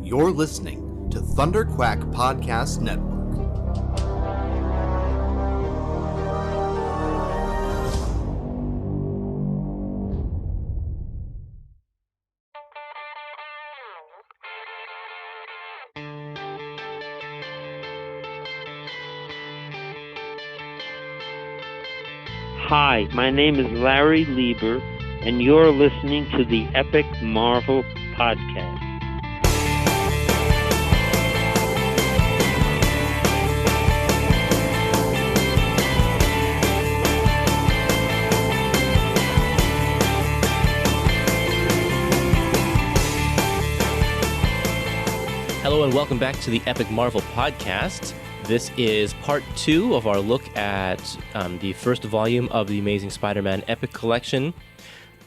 You're listening to Thunderquack Podcast Network. Hi, my name is Larry Lieber, and you're listening to the Epic Marvel Podcast. Hello and welcome back to the Epic Marvel Podcast. This is part 2 of our look at the first volume of the Amazing Spider-Man Epic Collection.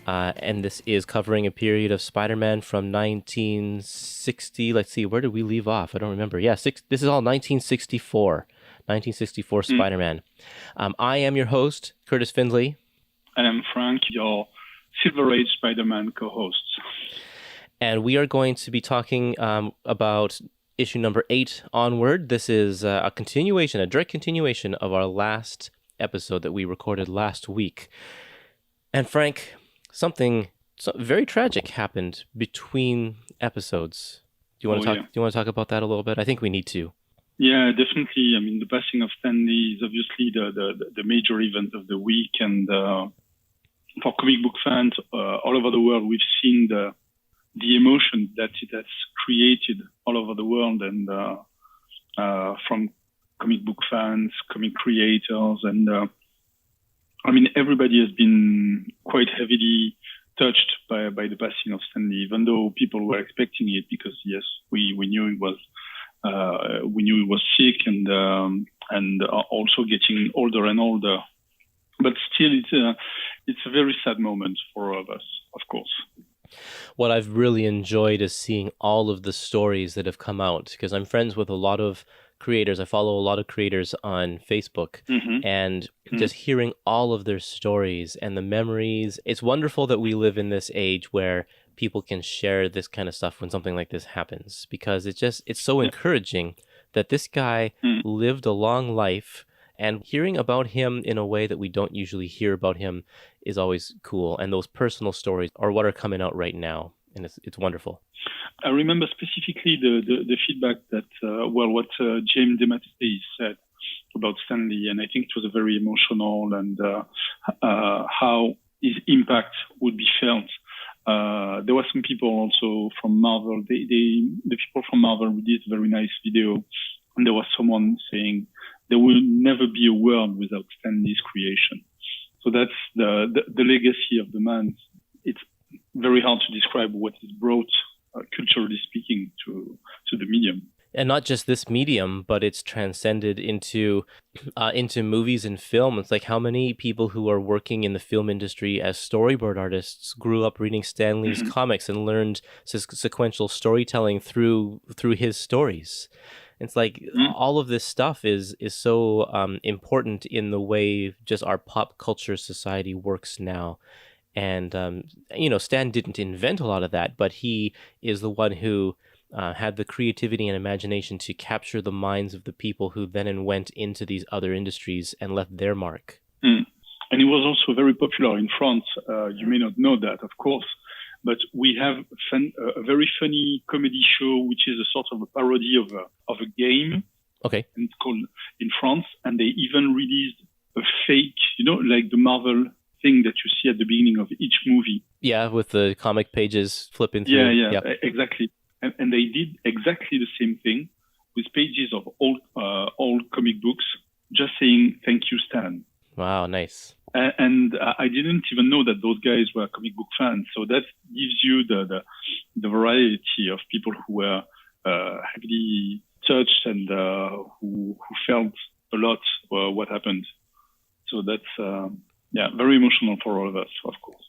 And this is covering a period of Spider-Man from 1960. Let's see, where did we leave off? I don't remember. Yeah, this is all 1964. 1964 Spider-Man. I am your host, Kurtis Findlay. And I'm Frank, your Silver Age Spider-Man co-host. And we are going to be talking about issue number 8 onward. This is a direct continuation of our last episode that we recorded last week. And Frank, something very tragic happened between episodes. Do you want to talk about that a little bit? I think we need to. Yeah, definitely. I mean, the passing of Stan Lee is obviously the major event of the week, and for comic book fans all over the world, we've seen the emotion that it has created all over the world, and from comic book fans, comic creators, and I mean, everybody has been quite heavily touched by the passing of Stan Lee, even though people were expecting it, because yes, we knew he was sick and also getting older and older, but still it's a very sad moment for all of us, of course. What I've really enjoyed is seeing all of the stories that have come out, because I'm friends with a lot of creators. I follow a lot of creators on Facebook, and just hearing all of their stories and the memories. It's wonderful that we live in this age where people can share this kind of stuff when something like this happens, because it's so encouraging that this guy lived a long life, and hearing about him in a way that we don't usually hear about him is always cool. And those personal stories are what are coming out right now, and it's wonderful. I remember specifically the feedback that, what James DeMatteis said about Stan Lee, and I think it was a very emotional, and how his impact would be felt. There were some people also from Marvel. The people from Marvel released a very nice video, and there was someone saying there will never be a world without Stan Lee's creation. So that's the legacy of the man. It's very hard to describe what is brought, culturally speaking, to the medium. And not just this medium, but it's transcended into movies and film. It's like how many people who are working in the film industry as storyboard artists grew up reading Stan Lee's comics and learned sequential storytelling through his stories. It's like all of this stuff is so important in the way just our pop culture society works now. And, Stan didn't invent a lot of that, but he is the one who had the creativity and imagination to capture the minds of the people who then went into these other industries and left their mark. And he was also very popular in France. You may not know that, of course, but we have a very funny comedy show, which is a sort of a parody of a game. Okay. And it's called in France, and they even released a fake, like the Marvel thing that you see at the beginning of each movie. Yeah, with the comic pages flipping through. Yeah, exactly. And they did exactly the same thing with pages of old comic books, just saying, "Thank you, Stan." Wow, nice. And I didn't even know that those guys were comic book fans. So that gives you the variety of people who were heavily touched and who felt a lot what happened. So that's very emotional for all of us, of course.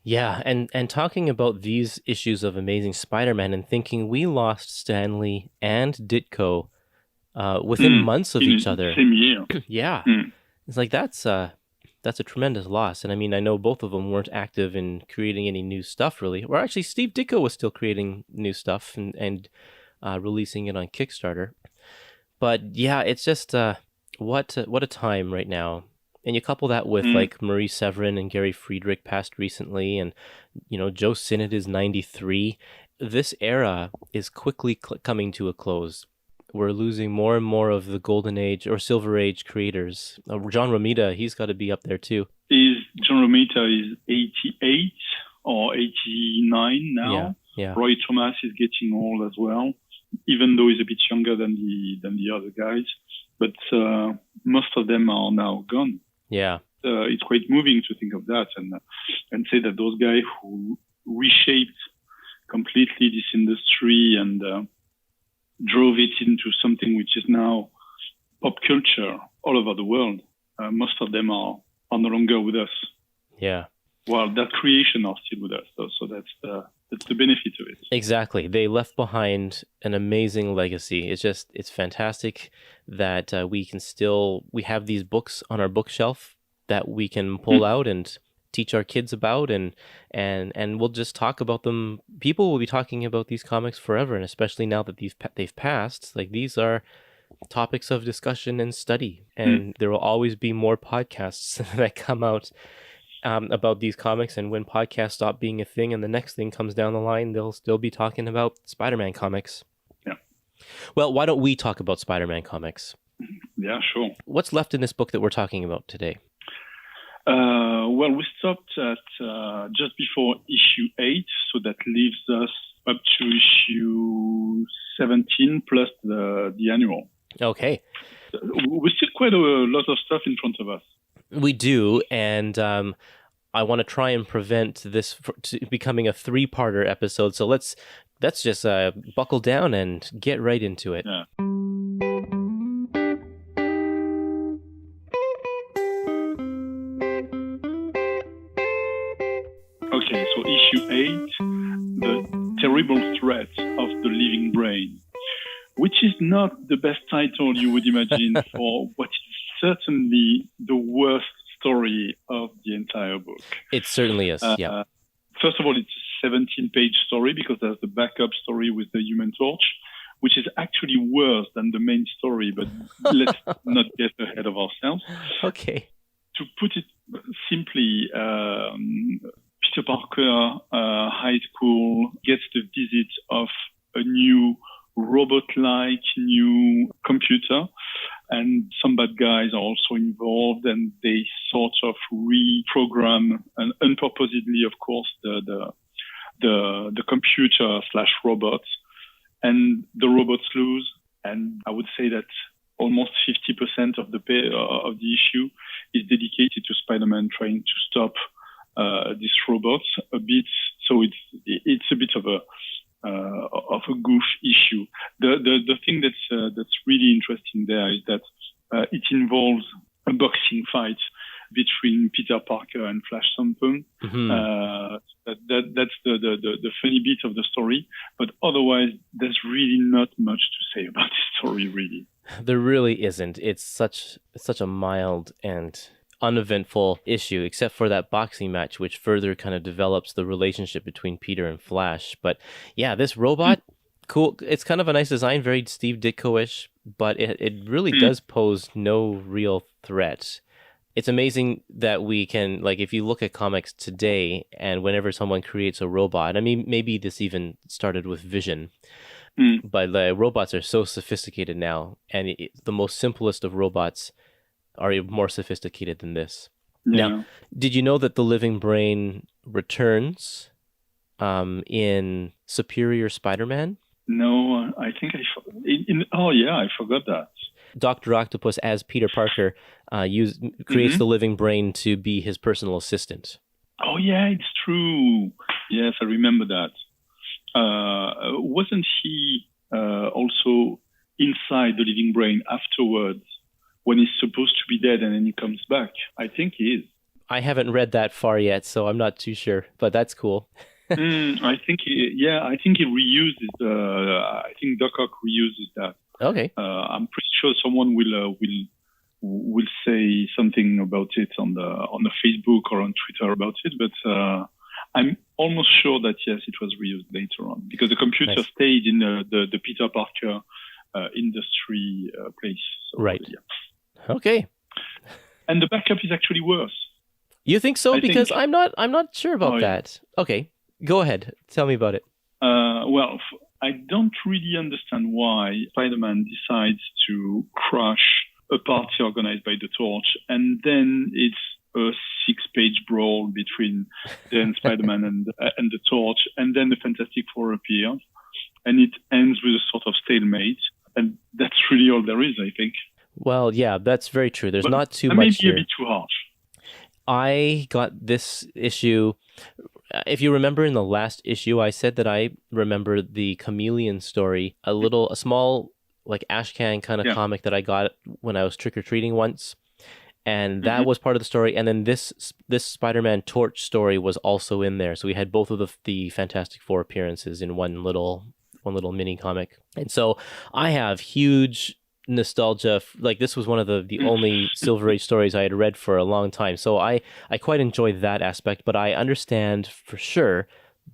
Yeah, and talking about these issues of Amazing Spider-Man and thinking we lost Stan Lee and Ditko within months of each other. Same year. Yeah. It's like that's that's a tremendous loss. And I mean, I know both of them weren't active in creating any new stuff, really. Or actually, Steve Ditko was still creating new stuff and releasing it on Kickstarter. But yeah, it's just what a time right now. And you couple that with like Marie Severin and Gary Friedrich passed recently, and Joe Sinnott is 93. This era is quickly coming to a close. We're losing more and more of the golden age or silver age creators. John Romita, he's got to be up there too. John Romita is 88 or 89 now. Yeah. Roy Thomas is getting old as well, even though he's a bit younger than the other guys. But most of them are now gone. Yeah. It's quite moving to think of that and say that those guys who reshaped completely this industry and drove it into something which is now pop culture all over the world, most of them are no longer with us. Yeah. Well, that creation are still with us, though, so that's the benefit of it. Exactly. They left behind an amazing legacy. It's fantastic that we have these books on our bookshelf that we can pull out and teach our kids about, and we'll just talk about them. People will be talking about these comics forever, and especially now that they've passed, like these are topics of discussion and study, and there will always be more podcasts that come out about these comics. And when podcasts stop being a thing and the next thing comes down the line, they'll still be talking about Spider-Man comics. Yeah. Well, why don't we talk about Spider-Man comics? Yeah, sure. What's left in this book that we're talking about today? Well, we stopped at just before issue 8, so that leaves us up to issue 17 plus the annual. Okay. We still quite a lot of stuff in front of us. We do, and I want to try and prevent this becoming a 3-parter episode. So let's just buckle down and get right into it. Yeah. Okay, so issue 8, The Terrible Threat of the Living Brain, which is not the best title you would imagine for what is certainly the worst story of the entire book. It certainly is, yeah. First of all, it's a 17-page story because there's the backup story with the Human Torch, which is actually worse than the main story, but let's not get ahead of ourselves. Okay. To put it simply, Peter Parker, high school, gets the visit of a new robot-like new computer, and some bad guys are also involved, and they sort of reprogram, and unpurposedly, of course, the computer / robots, and the robots lose. And I would say that almost 50% of the issue is dedicated to Spider-Man trying to stop these robots a bit. So it's a bit of a goof issue. The thing that's really interesting there is that it involves a boxing fight between Peter Parker and Flash Thompson. That's the funny bit of the story, but otherwise there's really not much to say about this story, really. There really isn't. It's such a mild and uneventful issue, except for that boxing match, which further kind of develops the relationship between Peter and Flash. But yeah, this robot, cool. It's kind of a nice design, very Steve Ditko-ish, but it really does pose no real threat. It's amazing that we can, like, if you look at comics today, and whenever someone creates a robot, I mean, maybe this even started with Vision, but the robots are so sophisticated now, and the most simplest of robots are more sophisticated than this. Yeah. Now, did you know that the living brain returns in Superior Spider-Man? No, I think I forgot that. Dr. Octopus, as Peter Parker, creates the living brain to be his personal assistant. Oh, yeah, it's true. Yes, I remember that. Wasn't he also inside the living brain afterwards when he's supposed to be dead and then he comes back? I think he is. I haven't read that far yet, so I'm not too sure, but that's cool. I think he reuses. I think Doc Ock reuses that. Okay. I'm pretty sure someone will will say something about it on the Facebook or on Twitter about it, but I'm almost sure that yes, it was reused later on because the computer stayed in the Peter Parker industry place. So, right. Yeah. Okay. And the backup is actually worse. You think so? Because I'm not sure about that. Yeah. Okay, go ahead. Tell me about it. Well, I don't really understand why Spider-Man decides to crush a party organized by the Torch, and then it's a 6-page brawl between then Spider-Man and the Torch, and then the Fantastic Four appears, and it ends with a sort of stalemate, and that's really all there is, I think. Well, yeah, that's very true. There's not too much here. Maybe a bit too harsh. I got this issue. If you remember in the last issue, I said that I remember the Chameleon story, a small like ashcan kind of comic that I got when I was trick-or-treating once. And that was part of the story. And then this Spider-Man Torch story was also in there. So we had both of the Fantastic Four appearances in one little mini comic. And so I have huge nostalgia. Like this was one of the only Silver Age stories I had read for a long time. So I quite enjoy that aspect, but I understand for sure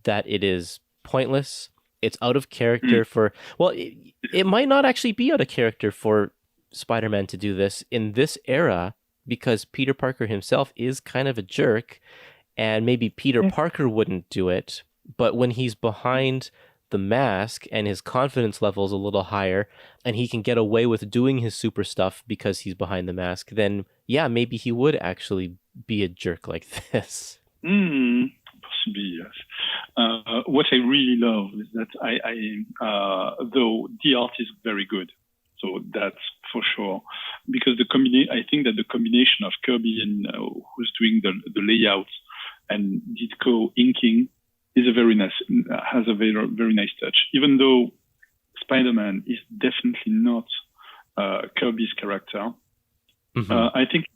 that it is pointless. It's out of character for, well, it might not actually be out of character for Spider-Man to do this in this era because Peter Parker himself is kind of a jerk and maybe Peter Parker wouldn't do it, but when he's behind the mask and his confidence level is a little higher and he can get away with doing his super stuff because he's behind the mask, then yeah, maybe he would actually be a jerk like this. Possibly, yes. What I really love is that though the art is very good, so that's for sure, because I think that the combination of Kirby and who's doing the layout and Ditko inking is has a very, very nice touch. Even though Spider-Man is definitely not Kirby's character, I think it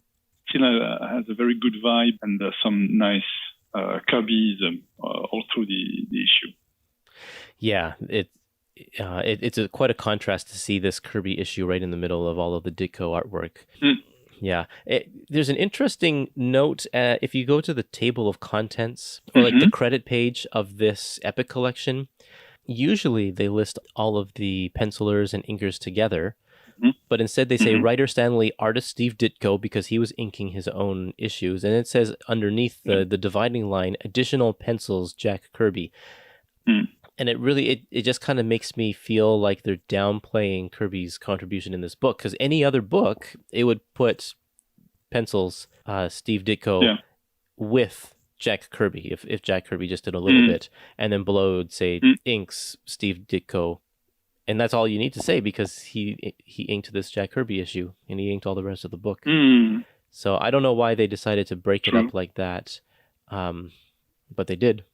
still has a very good vibe and some nice Kirbyism all through the issue. Yeah, it's quite a contrast to see this Kirby issue right in the middle of all of the Ditko artwork. Yeah, there's an interesting note. If you go to the table of contents or like the credit page of this Epic collection, usually they list all of the pencilers and inkers together, but instead they say writer Stan Lee, artist Steve Ditko, because he was inking his own issues, and it says underneath the dividing line, additional pencils Jack Kirby. And it really, it just kind of makes me feel like they're downplaying Kirby's contribution in this book, because any other book, it would put pencils Steve Ditko with Jack Kirby, if Jack Kirby just did a little bit, and then below it would say inks Steve Ditko. And that's all you need to say, because he inked this Jack Kirby issue, and he inked all the rest of the book. So I don't know why they decided to break it up like that, but they did.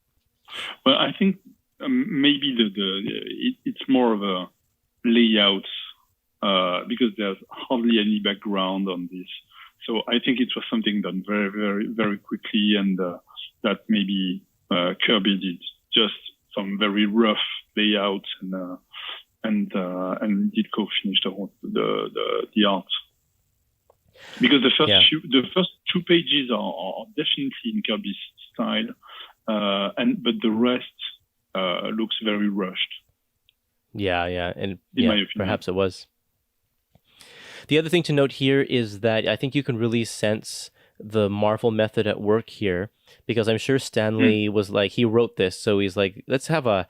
Well, I think maybe it's more of a layout because there's hardly any background on this. So I think it was something done very, very, very quickly, and that maybe Kirby did just some very rough layouts, and Ditko finished the art. Because the first two pages are definitely in Kirby's style, but the rest looks very rushed. Yeah, and in my opinion, perhaps it was. The other thing to note here is that I think you can really sense the Marvel method at work here, because I'm sure Stan Lee was like, he wrote this, so he's like, let's have a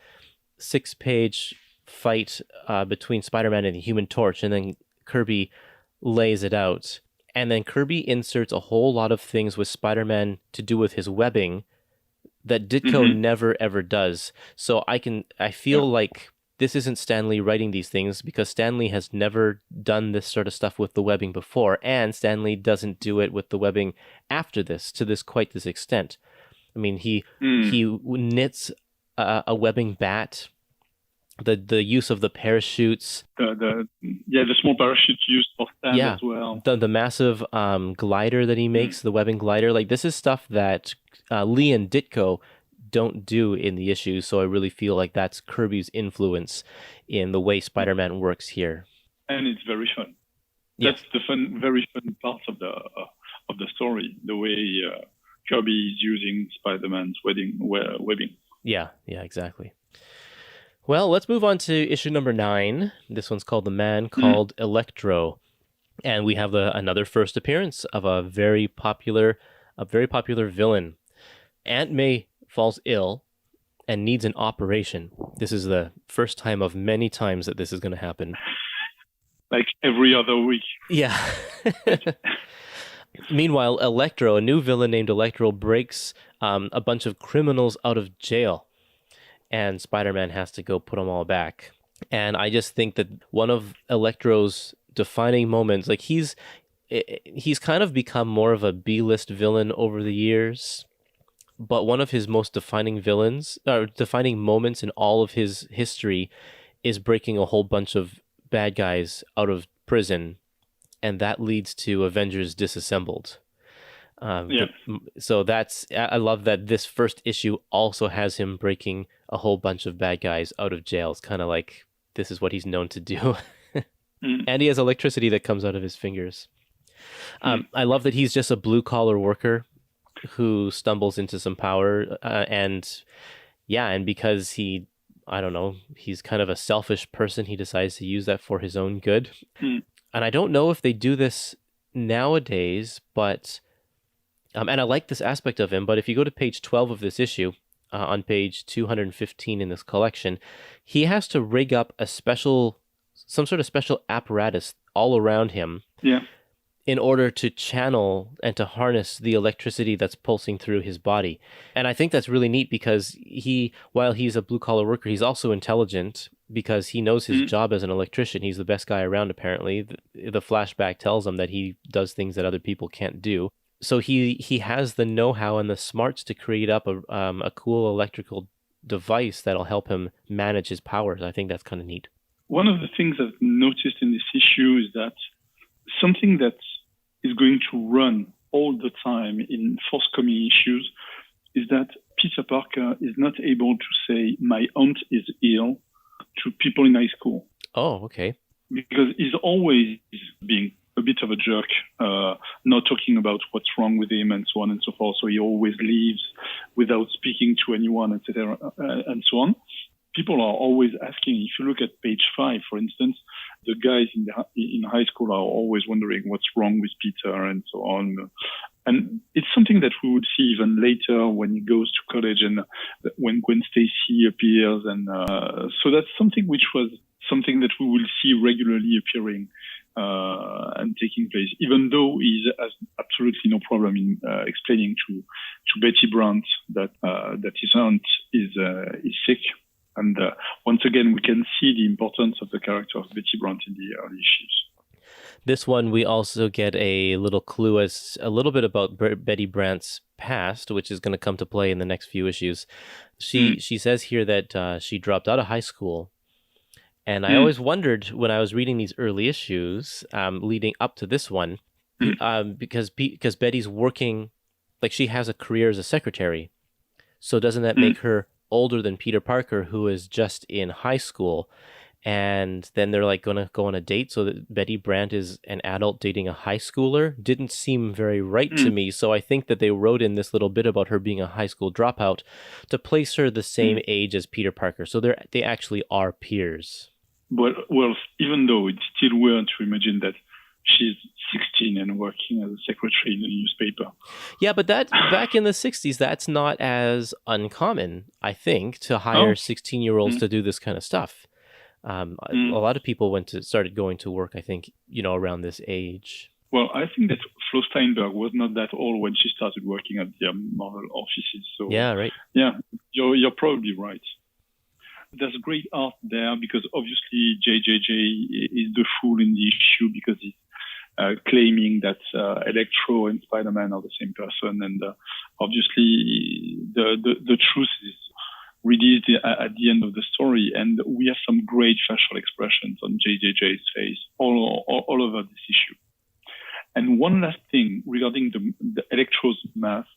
6-page fight between Spider-Man and the Human Torch, and then Kirby lays it out. And then Kirby inserts a whole lot of things with Spider-Man to do with his webbing that Ditko never ever does. So I feel like this isn't Stan Lee writing these things, because Stan Lee has never done this sort of stuff with the webbing before, and Stan Lee doesn't do it with the webbing after this to quite this extent. I mean, he knits a webbing bat. The use of the parachutes, the small parachutes used for Stan as well. The massive glider that he makes, the webbing glider, like this is stuff that Lee and Ditko don't do in the issue. So I really feel like that's Kirby's influence in the way Spider-Man works here. And it's very fun. That's the very fun part of the story. The way Kirby is using Spider-Man's webbing. Yeah, exactly. Well, let's move on to issue number 9. This one's called The Man Called Electro. And we have another first appearance of a very popular villain. Aunt May falls ill and needs an operation. This is the first time of many times that this is going to happen. Like every other week. Yeah. Meanwhile, Electro, a new villain named Electro, breaks a bunch of criminals out of jail. And Spider-Man has to go put them all back. And I just think that one of Electro's defining moments, like he's kind of become more of a B-list villain over the years, but one of his most defining moments in all of his history is breaking a whole bunch of bad guys out of prison, and that leads to Avengers Disassembled. So I love that this first issue also has him breaking a whole bunch of bad guys out of jail. It's kind of like this is what he's known to do. And he has electricity that comes out of his fingers. I love that he's just a blue-collar worker who stumbles into some power. And because he's kind of a selfish person, he decides to use that for his own good. And I don't know if they do this nowadays, but... and I like this aspect of him, but if you go to page 12 of this issue, on page 215 in this collection, he has to rig up some sort of special apparatus all around him in order to channel and to harness the electricity that's pulsing through his body. And I think that's really neat because while he's a blue-collar worker, he's also intelligent because he knows his job as an electrician. He's the best guy around, apparently. The flashback tells him that he does things that other people can't do. So he has the know-how and the smarts to create up a cool electrical device that'll help him manage his powers. I think that's kind of neat. One of the things I've noticed in this issue is that something that is going to run all the time in forthcoming issues is that Peter Parker is not able to say, "My aunt is ill," to people in high school. Oh, okay. Because he's always being a bit of a jerk, not talking about what's wrong with him and so on and so forth. So he always leaves without speaking to anyone, etc., and so on. People are always asking. If you look at page 5, for instance, the guys in high school are always wondering what's wrong with Peter and so on. And it's something that we would see even later when he goes to college and when Gwen Stacy appears. And so that's something that we will see regularly appearing and taking place, even though he has absolutely no problem in explaining to Betty Brant that his aunt is sick. And once again, we can see the importance of the character of Betty Brant in the early issues. This one, we also get a little clue as a little bit about Betty Brant's past, which is going to come to play in the next few issues. She says here that she dropped out of high school. And I always wondered when I was reading these early issues leading up to this one, because Betty's working, like she has a career as a secretary. So doesn't that make her older than Peter Parker, who is just in high school? And then they're like going to go on a date so that Betty Brant is an adult dating a high schooler. Didn't seem very right to me. So I think that they wrote in this little bit about her being a high school dropout to place her the same age as Peter Parker. So they actually are peers. Well, even though it's still weird to imagine that she's 16 and working as a secretary in a newspaper. Yeah, but that back in the 60s, that's not as uncommon, I think, to hire 16-year-olds to do this kind of stuff. A lot of people started going to work, I think, around this age. Well, I think that Flo Steinberg was not that old when she started working at the Marvel offices. So yeah, right. Yeah, you're probably right. There's great art there because obviously JJJ is the fool in the issue because he's claiming that Electro and Spider-Man are the same person, and obviously the truth is released at the end of the story, and we have some great facial expressions on JJJ's face all over this issue. And one last thing regarding the Electro's mask,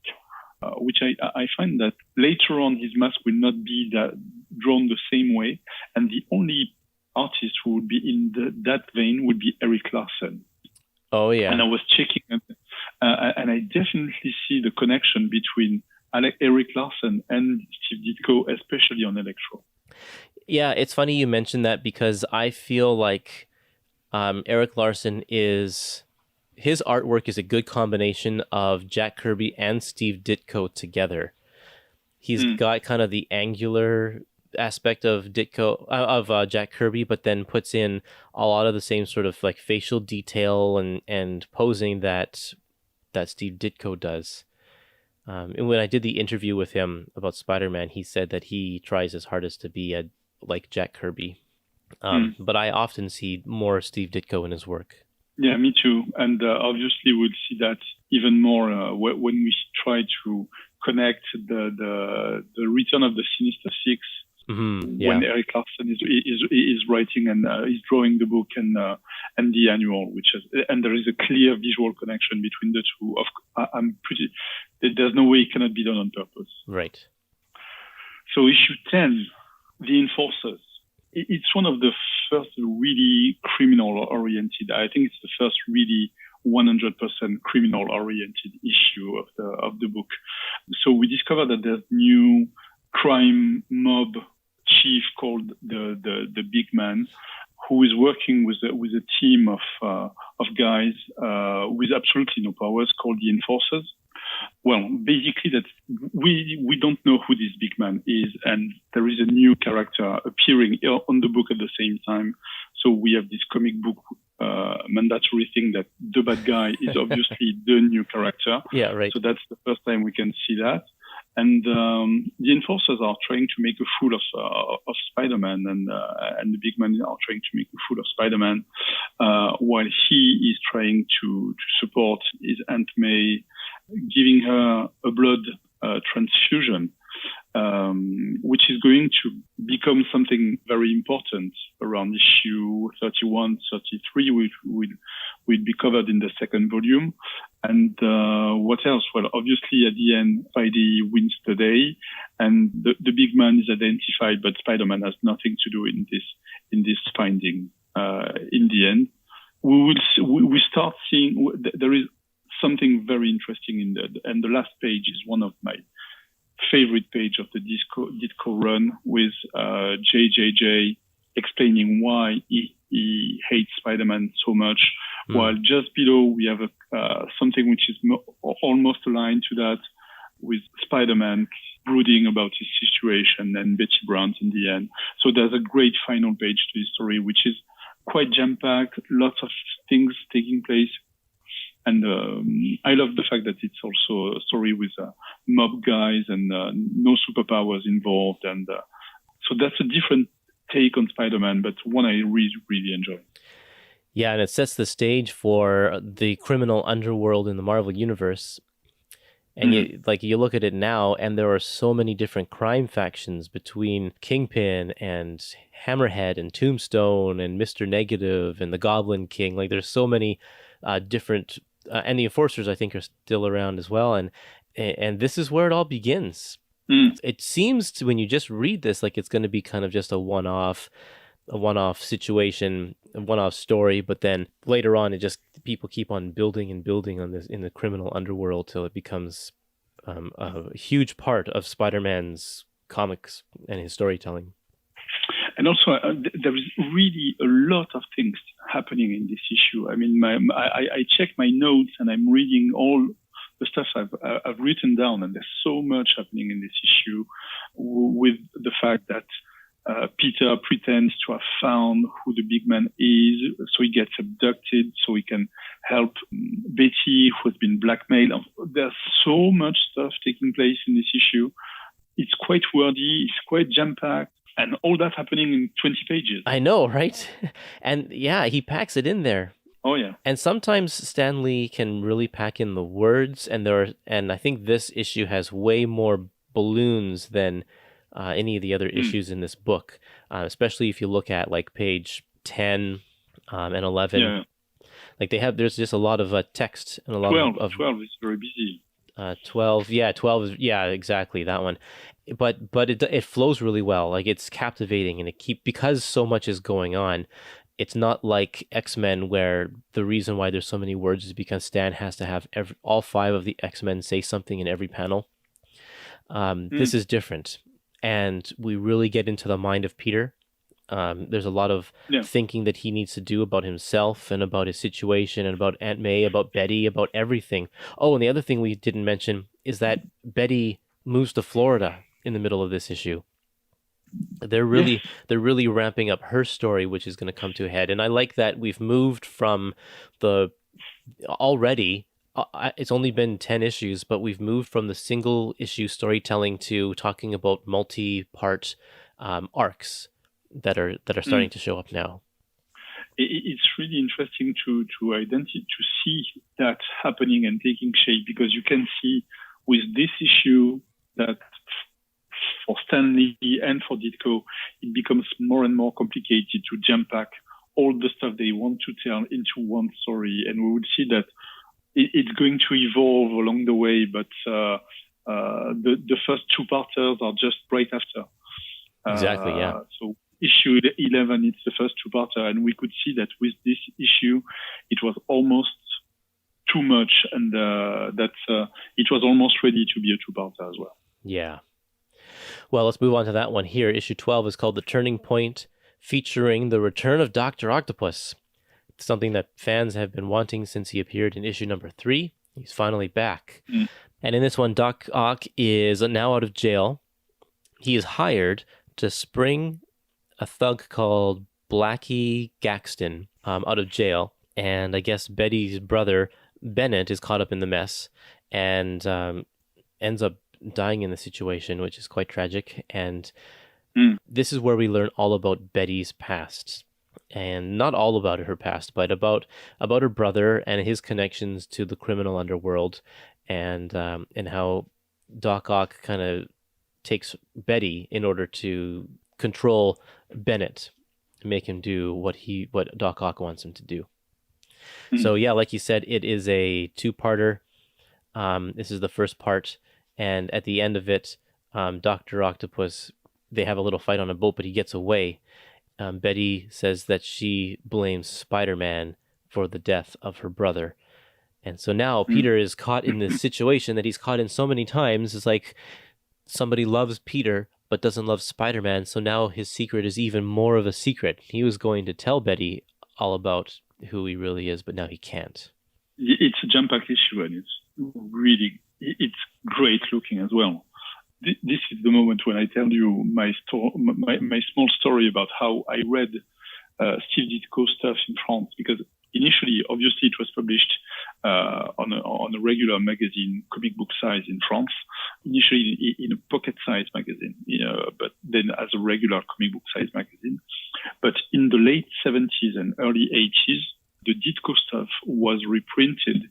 which I find that later on his mask will not be drawn the same way, and the only artist who would be in that vein would be Eric Larson. Oh yeah. And I was checking, and I definitely see the connection between Eric Larson and Steve Ditko, especially on Electro. Yeah, it's funny you mentioned that because I feel like Eric Larson his artwork is a good combination of Jack Kirby and Steve Ditko together. He's got kind of the angular aspect of Jack Kirby, but then puts in a lot of the same sort of like facial detail and posing that Steve Ditko does. And when I did the interview with him about Spider-Man, he said that he tries his hardest to be like Jack Kirby. But I often see more Steve Ditko in his work. Yeah, me too. And obviously we'll see that even more when we try to connect the return of the Sinister Six. When Eric Larson is writing and is drawing the book and the annual, and there is a clear visual connection between the two. There's no way it cannot be done on purpose. Right. So issue 10, The Enforcers. It's one of the first really criminal-oriented. I think it's the first really 100% criminal-oriented issue of the book. So we discover that there's new crime mob chief called the Big Man, who is working with a team of guys with absolutely no powers called the Enforcers. Well, basically that we don't know who this Big Man is, and there is a new character appearing on the book at the same time. So we have this comic book mandatory thing that the bad guy is obviously the new character. Yeah, right. So that's the first time we can see that. And the Enforcers are trying to make a fool of Spider-Man, and the Big Man are trying to make a fool of Spider-Man, while he is trying to support his Aunt May, giving her a blood transfusion, which is going to become something very important around issue 31, 33, which will be covered in the second volume. And what else? Well, obviously, at the end, Spidey wins the day, and the Big Man is identified, but Spider-Man has nothing to do in this finding. In the end, we start seeing there is something very interesting and the last page is one of my favorite page of the Ditko run, with JJJ explaining why he hates Spider-Man so much. While just below we have something which is almost aligned to that, with Spider-Man brooding about his situation and Betty Brant in the end. So there's a great final page to the story, which is quite jam-packed, lots of things taking place. And I love the fact that it's also a story with mob guys and no superpowers involved. And so that's a different take on Spider-Man, but one I really, really enjoy. Yeah, and it sets the stage for the criminal underworld in the Marvel Universe. And you look at it now, and there are so many different crime factions between Kingpin and Hammerhead and Tombstone and Mr. Negative and the Goblin King. Like, there's so many different... and the Enforcers, I think, are still around as well. And this is where it all begins. It seems when you just read this like it's going to be kind of just a one-off situation, a one-off story, but then later on people keep on building and building on this in the criminal underworld till it becomes a huge part of Spider-Man's comics and his storytelling. And also, there is really a lot of things happening in this issue. I mean, I check my notes and I'm reading all the stuff I've written down, and there's so much happening in this issue, with the fact that Peter pretends to have found who the Big Man is, so he gets abducted so he can help Betty, who has been blackmailed. There's so much stuff taking place in this issue. It's quite wordy, it's quite jam-packed, and all that happening in 20 pages. I know, right? And yeah, he packs it in there. Oh yeah. And sometimes Stan Lee can really pack in the words, and I think this issue has way more balloons than any of the other issues in this book, especially if you look at like page 10 and 11. Yeah. Like there's just a lot of text and a lot 12 is very busy. 12 is, yeah, exactly, that one. But it flows really well. Like, it's captivating, and because so much is going on, It's not like X-Men where the reason why there's so many words is because Stan has to have all 5 of the X-Men say something in every panel. This is different, and we really get into the mind of Peter. There's a lot of thinking that he needs to do about himself and about his situation and about Aunt May, about Betty, about everything. Oh, and the other thing we didn't mention is that Betty moves to Florida in the middle of this issue. They're really ramping up her story, which is going to come to a head. And I like that we've moved from already, it's only been 10 issues, but we've moved from the single issue storytelling to talking about multi-part arcs that are starting to show up now. It's really interesting to see that happening and taking shape, because you can see with this issue that for Stan Lee and for Ditko, it becomes more and more complicated to jam pack all the stuff they want to tell into one story. And we would see that it's going to evolve along the way, but the first 2-parters are just right after. Exactly, yeah. So issue 11, it's the first 2-parter, and we could see that with this issue, it was almost too much, and that it was almost ready to be a 2-parter as well. Yeah. Well, let's move on to that one here. Issue 12 is called The Turning Point, featuring the return of Dr. Octopus. It's something that fans have been wanting since he appeared in issue number 3. He's finally back. And in this one, Doc Ock is now out of jail. He is hired to spring a thug called Blackie Gaxton out of jail. And I guess Betty's brother, Bennett, is caught up in the mess and ends up dying in the situation, which is quite tragic. And this is where we learn all about Betty's past. And not all about her past, but about her brother and his connections to the criminal underworld, and how Doc Ock kind of takes Betty in order to control Bennett, make him do what Doc Ock wants him to do. So yeah, like you said, it is a 2-parter. This is the first part, and at the end of it, Dr. Octopus, they have a little fight on a boat, but he gets away. Betty says that she blames Spider-Man for the death of her brother. And so now Peter is caught in this situation that he's caught in so many times. It's like somebody loves Peter but doesn't love Spider-Man, so now his secret is even more of a secret. He was going to tell Betty all about who he really is, but now he can't. It's a jump-pack issue, and it's great looking as well. This is the moment when I tell you my small story about how I read Steve Ditko stuff in France, because initially, obviously, it was published on a regular magazine, comic book size in France. Initially, in a pocket-sized magazine, but then as a regular comic book size magazine. But in the late 70s and early 80s, the Ditko stuff was reprinted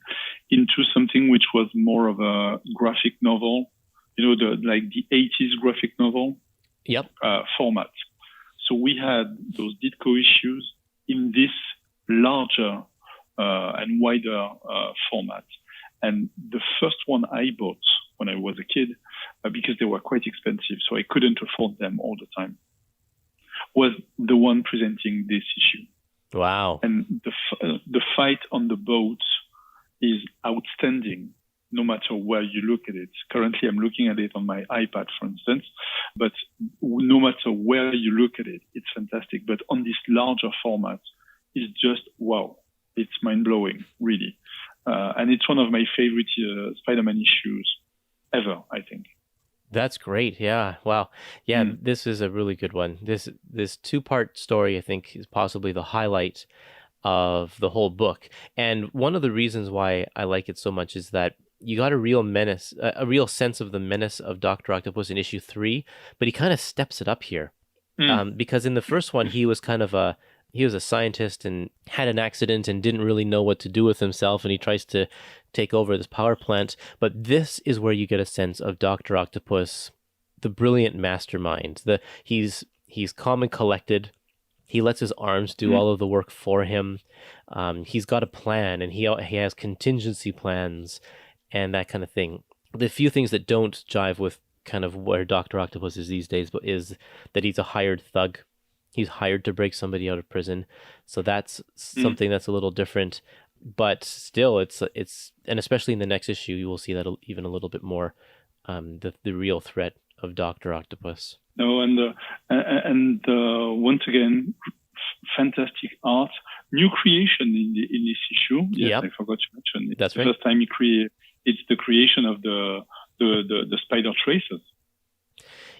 into something which was more of a graphic novel. The 80s graphic novel format. So we had those Ditko issues in this larger and wider format. And the first one I bought when I was a kid, because they were quite expensive, so I couldn't afford them all the time, was the one presenting this issue. Wow. And the fight on the boat is outstanding, no matter where you look at it. Currently, I'm looking at it on my iPad, for instance, but no matter where you look at it, it's fantastic. But on this larger format, it's just, wow. It's mind-blowing, really. And it's one of my favorite Spider-Man issues ever, I think. That's great. Yeah. Wow. Yeah, This is a really good one. This 2-part story, I think, is possibly the highlight of the whole book. And one of the reasons why I like it so much is that you got a real menace, a real sense of the menace of Dr. Octopus in issue 3, but he kind of steps it up here. Because in the first one, he was a scientist and had an accident and didn't really know what to do with himself, and he tries to take over this power plant. But this is where you get a sense of Dr. Octopus, the brilliant mastermind. He's calm and collected. He lets his arms do all of the work for him. He's got a plan, and he has contingency plans and that kind of thing. The few things that don't jive with kind of where Dr. Octopus is these days, but is that he's a hired thug. He's hired to break somebody out of prison. So that's something that's a little different. But still, it's and especially in the next issue, you will see that even a little bit more, the real threat of Dr. Octopus. No, and once again, fantastic art, new creation in this issue. Yes, Yep. I forgot to mention. It's That's the right. first time it's the creation of the spider tracers.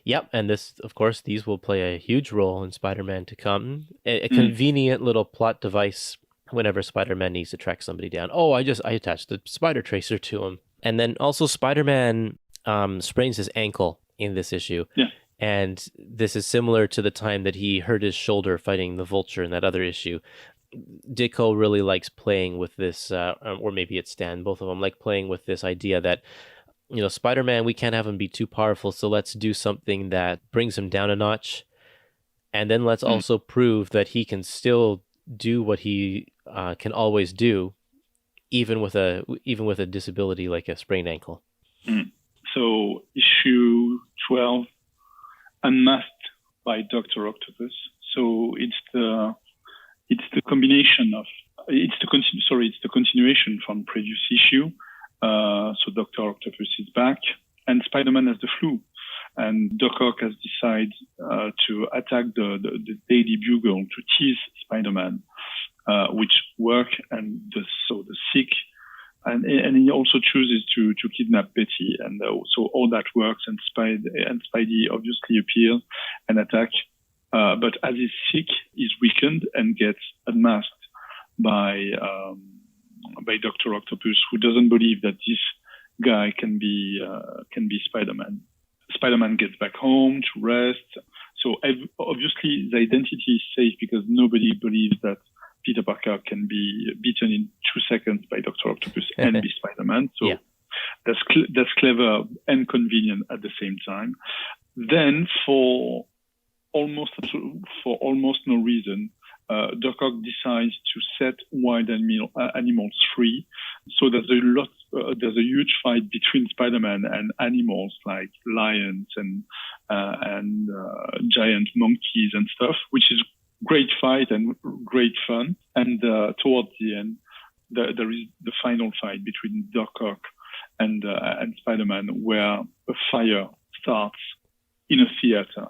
Yep, and this, of course, these will play a huge role in Spider-Man to come. A convenient little plot device whenever Spider-Man needs to track somebody down. Oh, I attached the spider tracer to him. And then also Spider-Man sprains his ankle in this issue. Yeah. And this is similar to the time that he hurt his shoulder fighting the Vulture in that other issue. Ditko really likes playing with this, or maybe it's Stan, both of them like playing with this idea that, you know, Spider-Man, we can't have him be too powerful, so let's do something that brings him down a notch. And then let's also prove that he can still do what he can always do, even with a disability like a sprained ankle. So issue 12, Unmasked by Dr. Octopus. So it's the combination of it's the continuation from previous issue. So Dr. Octopus is back, and Spider-Man has the flu, and Doc Ock has decided to attack the Daily Bugle to tease Spider-Man, which work, and the Sick, and he also chooses to kidnap Betty, and so all that works, and Spidey obviously appears and attack, but as he's sick, he's weakened and gets unmasked by Dr. Octopus, who doesn't believe that this guy can be Spider-Man. Spider-Man gets back home to rest. So obviously the identity is safe because nobody believes that Peter Parker can be beaten in 2 seconds by Dr. Octopus and be Spider-Man. So yeah. That's clever and convenient at the same time. Then for almost no reason, Doc Ock decides to set wild animals free. So there's a huge fight between Spider-Man and animals like lions and giant monkeys and stuff, which is great fight and great fun. And towards the end, there is the final fight between Doc Ock and Spider-Man, where a fire starts in a theater,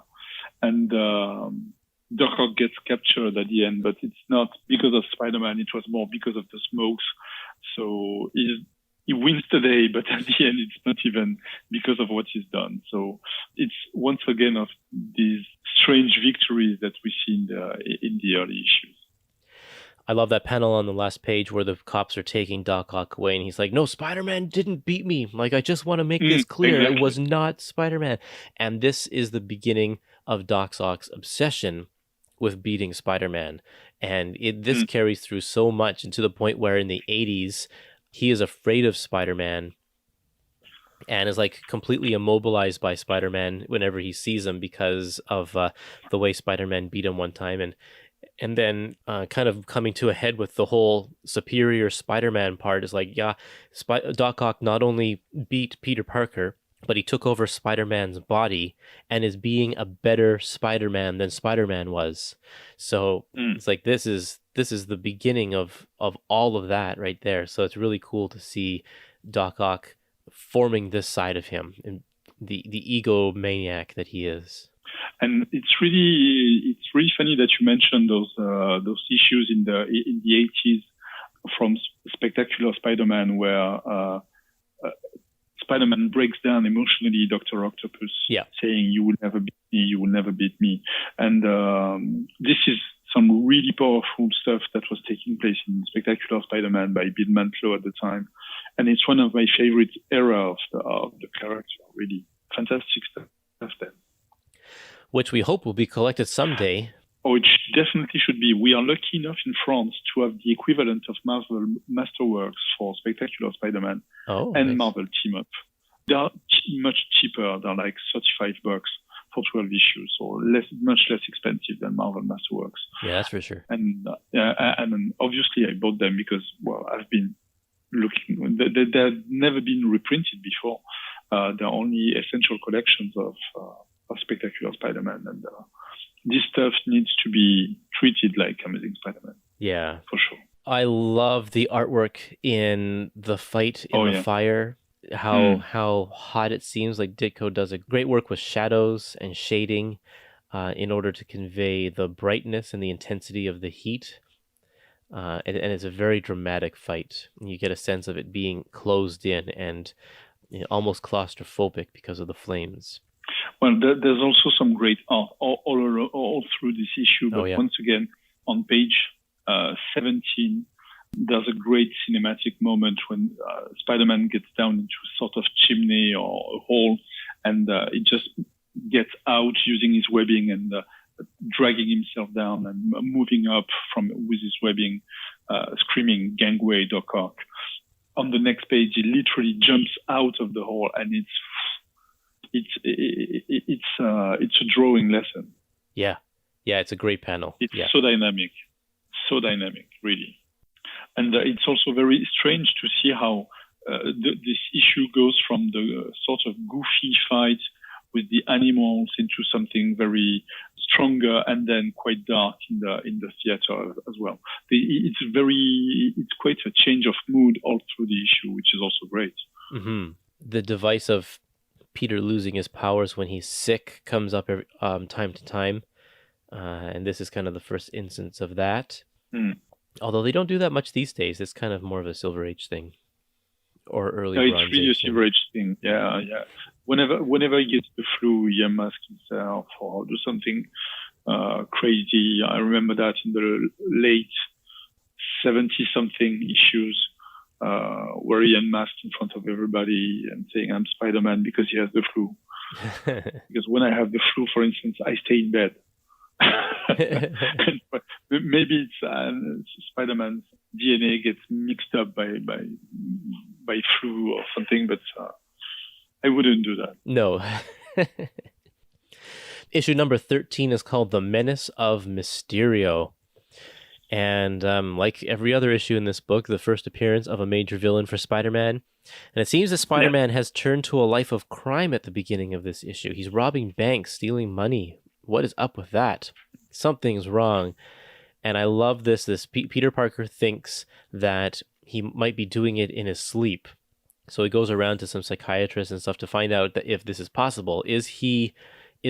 and Doc Ock gets captured at the end, but it's not because of Spider-Man. It was more because of the smokes. So he wins today, but at the end, it's not even because of what he's done. So it's once again of these strange victories that we see in the early issues. I love that panel on the last page where the cops are taking Doc Ock away, and he's like, "No, Spider-Man didn't beat me. Like, I just want to make this clear. Exactly. It was not Spider-Man." And this is the beginning of Doc Ock's obsession with beating Spider-Man. And this carries through so much, and to the point where in the 80s, he is afraid of Spider-Man and is like completely immobilized by Spider-Man whenever he sees him because of the way Spider-Man beat him one time. And then kind of coming to a head with the whole superior Spider-Man part is like, yeah, Doc Ock not only beat Peter Parker, but he took over Spider-Man's body and is being a better Spider-Man than Spider-Man was. So it's like this is the beginning of all of that right there. So it's really cool to see Doc Ock forming this side of him and the egomaniac that he is. And it's really funny that you mentioned those issues in the 80s from Spectacular Spider-Man, where Spider-Man breaks down emotionally Dr. Octopus, saying, "You will never beat me, you will never beat me." And this is some really powerful stuff that was taking place in Spectacular Spider-Man by Bill Mantlo at the time. And it's one of my favorite era of the character, really. Fantastic stuff then. Which we hope will be collected someday. Oh, it definitely should be. We are lucky enough in France to have the equivalent of Marvel Masterworks for Spectacular Spider-Man and Marvel Team Up. They are much cheaper. They're like $35 for 12 issues, or much less expensive than Marvel Masterworks. Yeah, that's for sure. And obviously I bought them because, well, I've been looking. They've never been reprinted before. They're only essential collections of Spectacular Spider-Man, and this stuff needs to be treated like Amazing Spider-Man. Yeah. For sure. I love the artwork in the fight in the fire. How hot it seems. Like Ditko does a great work with shadows and shading in order to convey the brightness and the intensity of the heat. And it's a very dramatic fight. You get a sense of it being closed in and almost claustrophobic because of the flames. Well, there's also some great art all through this issue. But once again, on page 17, there's a great cinematic moment when Spider-Man gets down into a sort of chimney or a hole, and it just gets out using his webbing and dragging himself down and moving up with his webbing, screaming "Gangway, Doc Ock." On the next page, he literally jumps out of the hole, and it's a drawing lesson. Yeah, it's a great panel. It's so dynamic, really. And it's also very strange to see how this issue goes from the sort of goofy fight with the animals into something very stronger and then quite dark in the theater as well. It's quite a change of mood all through the issue, which is also great. Mm-hmm. The device of Peter losing his powers when he's sick comes up every time to time, and this is kind of the first instance of that. Although they don't do that much these days. It's kind of more of a Silver Age thing, or early Bronze Age. It's really a Silver Age thing. Yeah. Whenever he gets the flu, he unmasks himself or do something crazy. I remember that in the late 70-something issues, where he unmasked in front of everybody and saying, "I'm Spider-Man," because he has the flu. Because when I have the flu, for instance, I stay in bed. Maybe it's Spider-Man's DNA gets mixed up by flu or something, but I wouldn't do that. No. Issue number 13 is called The Menace of Mysterio. And like every other issue in this book, the first appearance of a major villain for Spider-Man. And it seems that Spider-Man has turned to a life of crime at the beginning of this issue. He's robbing banks, stealing money. What is up with that? Something's wrong. And I love this. Peter Parker thinks that he might be doing it in his sleep. So he goes around to some psychiatrists and stuff to find out that if this is possible. Is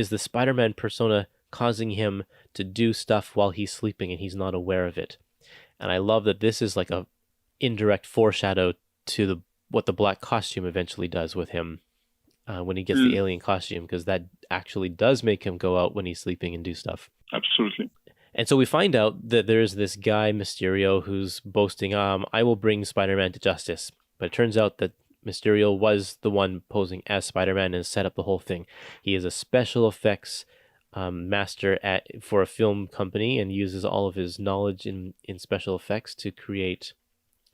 the Spider-Man persona causing him to do stuff while he's sleeping and he's not aware of it? And I love that this is like a indirect foreshadow to what the black costume eventually does with him when he gets the alien costume, because that actually does make him go out when he's sleeping and do stuff. Absolutely. And so we find out that there's this guy, Mysterio, who's boasting, I will bring Spider-Man to justice. But it turns out that Mysterio was the one posing as Spider-Man and set up the whole thing. He is a special effects master for a film company and uses all of his knowledge in special effects to create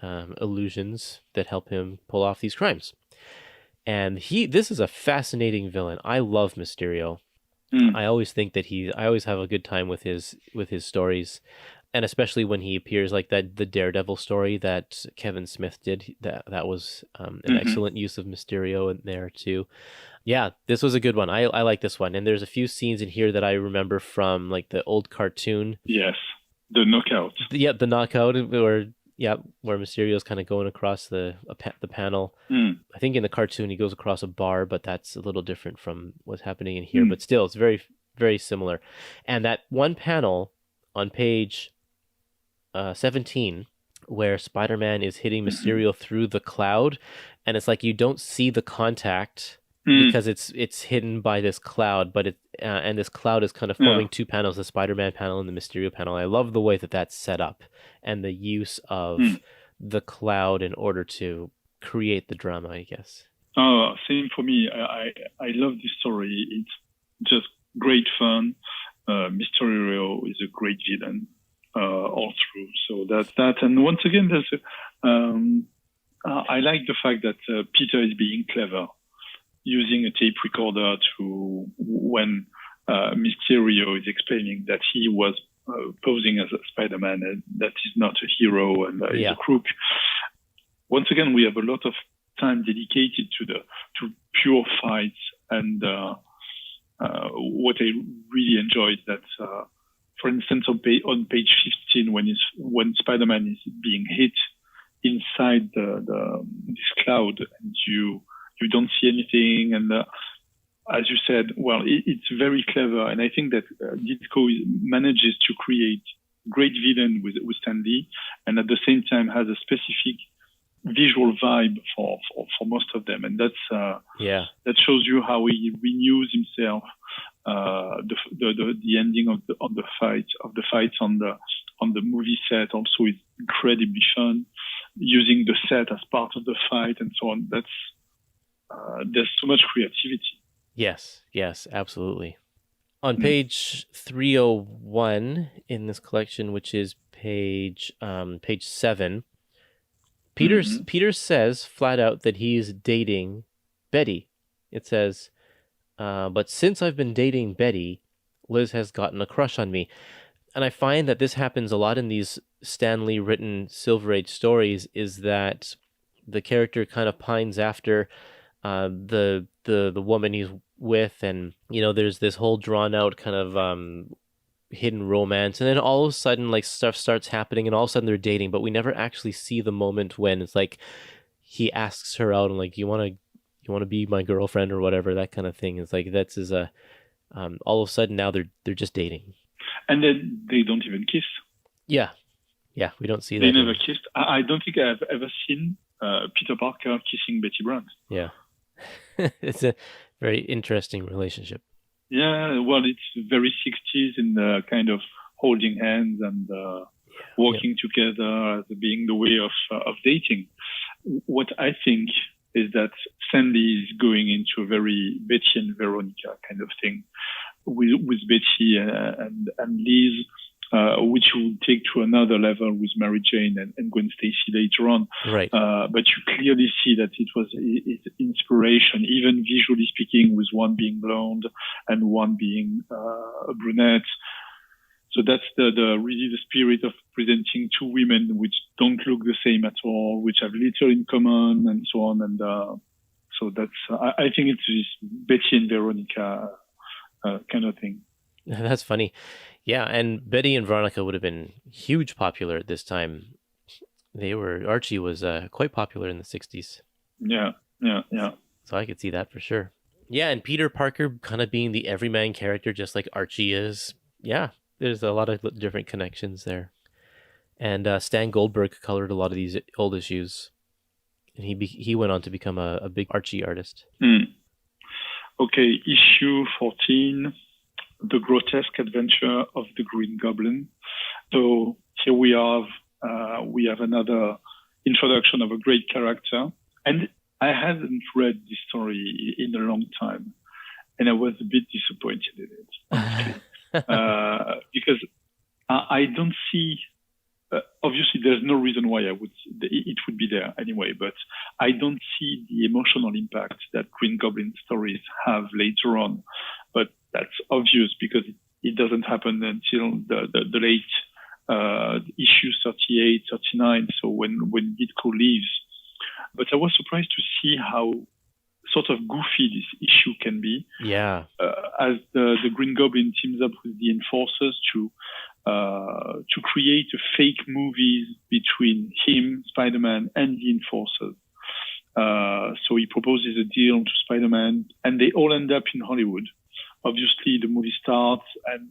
illusions that help him pull off these crimes. And this is a fascinating villain. I love Mysterio. I always think that I always have a good time with his stories, and especially when he appears like the Daredevil story that Kevin Smith did. That was an excellent use of Mysterio in there too. Yeah, this was a good one. I like this one, and there's a few scenes in here that I remember from like the old cartoon. Yes, the knockout. The knockout, where Mysterio's kind of going across the panel. I think in the cartoon he goes across a bar, but that's a little different from what's happening in here. But still, it's very, very similar. And that one panel on page 17, where Spider-Man is hitting Mysterio through the cloud, and it's like you don't see the contact because it's hidden by this cloud, but and this cloud is kind of forming two panels, the Spider-Man panel and the Mysterio panel. I love the way that that's set up and the use of the cloud in order to create the drama, I guess. Oh, same for me. I love this story. It's just great fun. Mysterio is a great villain all through. So that's that. And once again, I like the fact that Peter is being clever, using a tape recorder to when Mysterio is explaining that he was posing as a Spider-Man and that he's not a hero and he's a crook. Once again, we have a lot of time dedicated to pure fights and what I really enjoyed that, for instance, on page 15, when Spider-Man is being hit inside this cloud, and you don't see anything, and as you said, well, it's very clever, and I think that Ditko manages to create great villain with Stan Lee, and at the same time has a specific visual vibe for most of them, and that's that shows you how he renews himself. The ending of the fights on the movie set also is incredibly fun, using the set as part of the fight and so on. That's there's so much creativity. Yes, absolutely. On page 301 in this collection, which is page 7, Peter says flat out that he's dating Betty. It says, but since I've been dating Betty, Liz has gotten a crush on me. And I find that this happens a lot in these Stan Lee written Silver Age stories, is that the character kind of pines after the woman he's with, and there's this whole drawn out kind of hidden romance, and then all of a sudden like stuff starts happening, and all of a sudden they're dating, but we never actually see the moment when it's like he asks her out and like, you want to be my girlfriend or whatever, that kind of thing. It's like that's all of a sudden now they're just dating, and then they don't even kiss. Yeah, we don't see that. They never kissed. I don't think I've ever seen Peter Parker kissing Betty Brant. Yeah. It's a very interesting relationship. Yeah, well, it's very 60s in the kind of holding hands and walking together as being the way of dating. What I think is that Sandy is going into a very Betty and Veronica kind of thing with Betty and Liz, which will take to another level with Mary Jane and Gwen Stacy later on. Right. But you clearly see that it was his inspiration, even visually speaking, with one being blonde and one being a brunette. So that's really the spirit of presenting two women which don't look the same at all, which have little in common and so on. And so that's, I think it's this Betty and Veronica kind of thing. That's funny. Yeah, and Betty and Veronica would have been huge popular at this time. Archie was quite popular in the 60s. Yeah. So I could see that for sure. Yeah, and Peter Parker kind of being the everyman character, just like Archie is. Yeah, there's a lot of different connections there. And Stan Goldberg colored a lot of these old issues. And he went on to become a big Archie artist. Okay, issue 14. The Grotesque Adventure of the Green Goblin. So here we have another introduction of a great character. And I hadn't read this story in a long time, and I was a bit disappointed in it, honestly. Because I don't see, obviously there's no reason why it would be there anyway, but I don't see the emotional impact that Green Goblin stories have later on. But that's obvious because it doesn't happen until the late issue 38, 39. So when Ditko leaves, but I was surprised to see how sort of goofy this issue can be. Yeah. As the Green Goblin teams up with the Enforcers to create a fake movie between him, Spider-Man, and the Enforcers. So he proposes a deal to Spider-Man, and they all end up in Hollywood. Obviously, the movie starts, and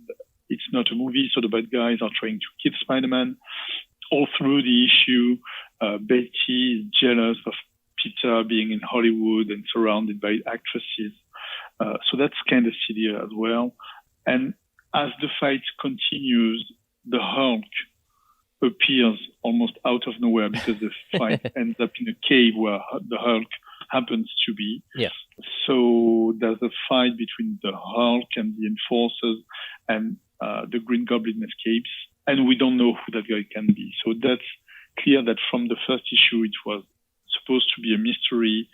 it's not a movie, so the bad guys are trying to kill Spider-Man. All through the issue, Betty is jealous of Peter being in Hollywood and surrounded by actresses. So that's kind of silly as well. And as the fight continues, the Hulk appears almost out of nowhere because the fight ends up in a cave where the Hulk happens to be. Yeah. So there's a fight between the Hulk and the Enforcers, and the Green Goblin escapes, and we don't know who that guy can be. So that's clear that from the first issue it was supposed to be a mystery.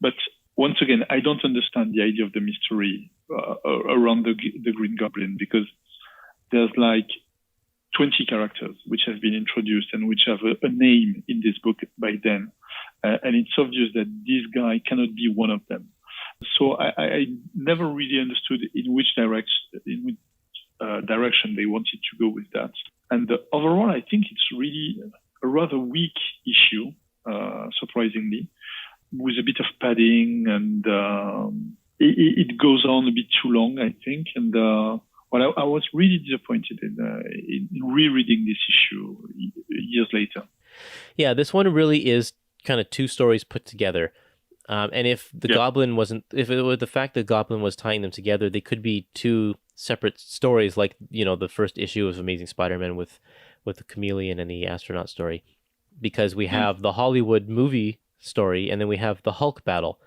But once again, I don't understand the idea of the mystery around the Green Goblin, because there's like 20 characters which have been introduced and which have a name in this book by then. And it's obvious that this guy cannot be one of them. So I never really understood in which direction they wanted to go with that. And overall, I think it's really a rather weak issue, surprisingly, with a bit of padding, and it goes on a bit too long, I think. And I was really disappointed in rereading this issue years later. Yeah, this one really is kind of two stories put together. And if the Goblin wasn't, if it was the fact that Goblin was tying them together, they could be two separate stories, like, the first issue of Amazing Spider-Man with the chameleon and the astronaut story, because we have the Hollywood movie story, and then we have the Hulk battle.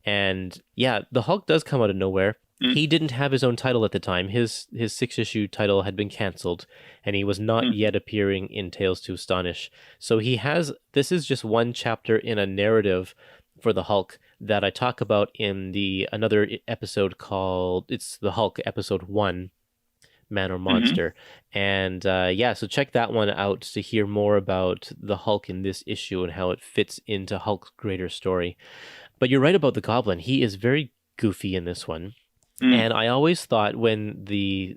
And yeah, the Hulk does come out of nowhere. He didn't have his own title at the time. His 6-issue title had been canceled, and he was not yet appearing in Tales to Astonish. So this is just one chapter in a narrative for the Hulk that I talk about in another episode called, it's the Hulk episode 1, Man or Monster. And so check that one out to hear more about the Hulk in this issue and how it fits into Hulk's greater story. But you're right about the Goblin. He is very goofy in this one. And I always thought when the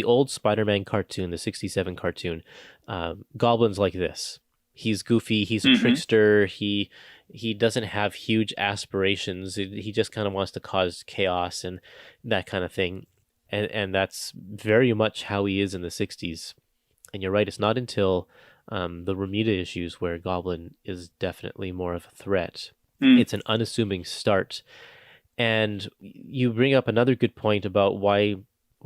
old Spider-Man cartoon, the 67 cartoon, Goblin's like this. He's goofy, he's a trickster, he doesn't have huge aspirations. He just kind of wants to cause chaos and that kind of thing. And that's very much how he is in the 60s. And you're right, it's not until the Romita issues where Goblin is definitely more of a threat. It's an unassuming start. And you bring up another good point about why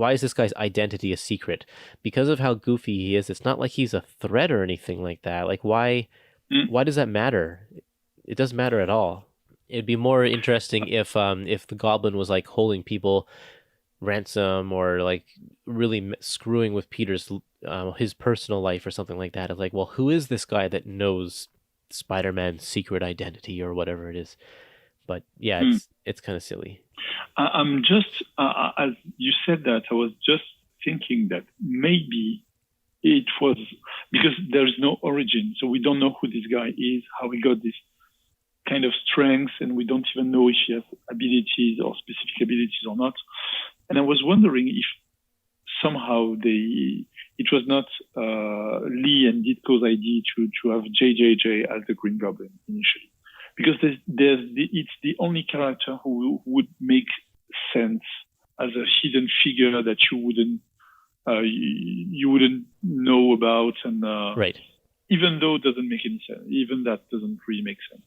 is this guy's identity a secret? Because of how goofy he is, it's not like he's a threat or anything like that. Like, why does that matter? It doesn't matter at all. It'd be more interesting if the Goblin was like holding people ransom, or like really screwing with Peter's his personal life or something like that. It's like, well, who is this guy that knows Spider-Man's secret identity or whatever it is? But yeah, it's kind of silly. I'm just, as you said that, I was just thinking that maybe it was because there's no origin, so we don't know who this guy is, how he got this kind of strength, and we don't even know if he has abilities or specific abilities or not. And I was wondering if somehow it was not Lee and Ditko's idea to have JJJ as the Green Goblin initially. Because it's the only character who would make sense as a hidden figure that you wouldn't know about, and right. Even though it doesn't make any sense, even that doesn't really make sense.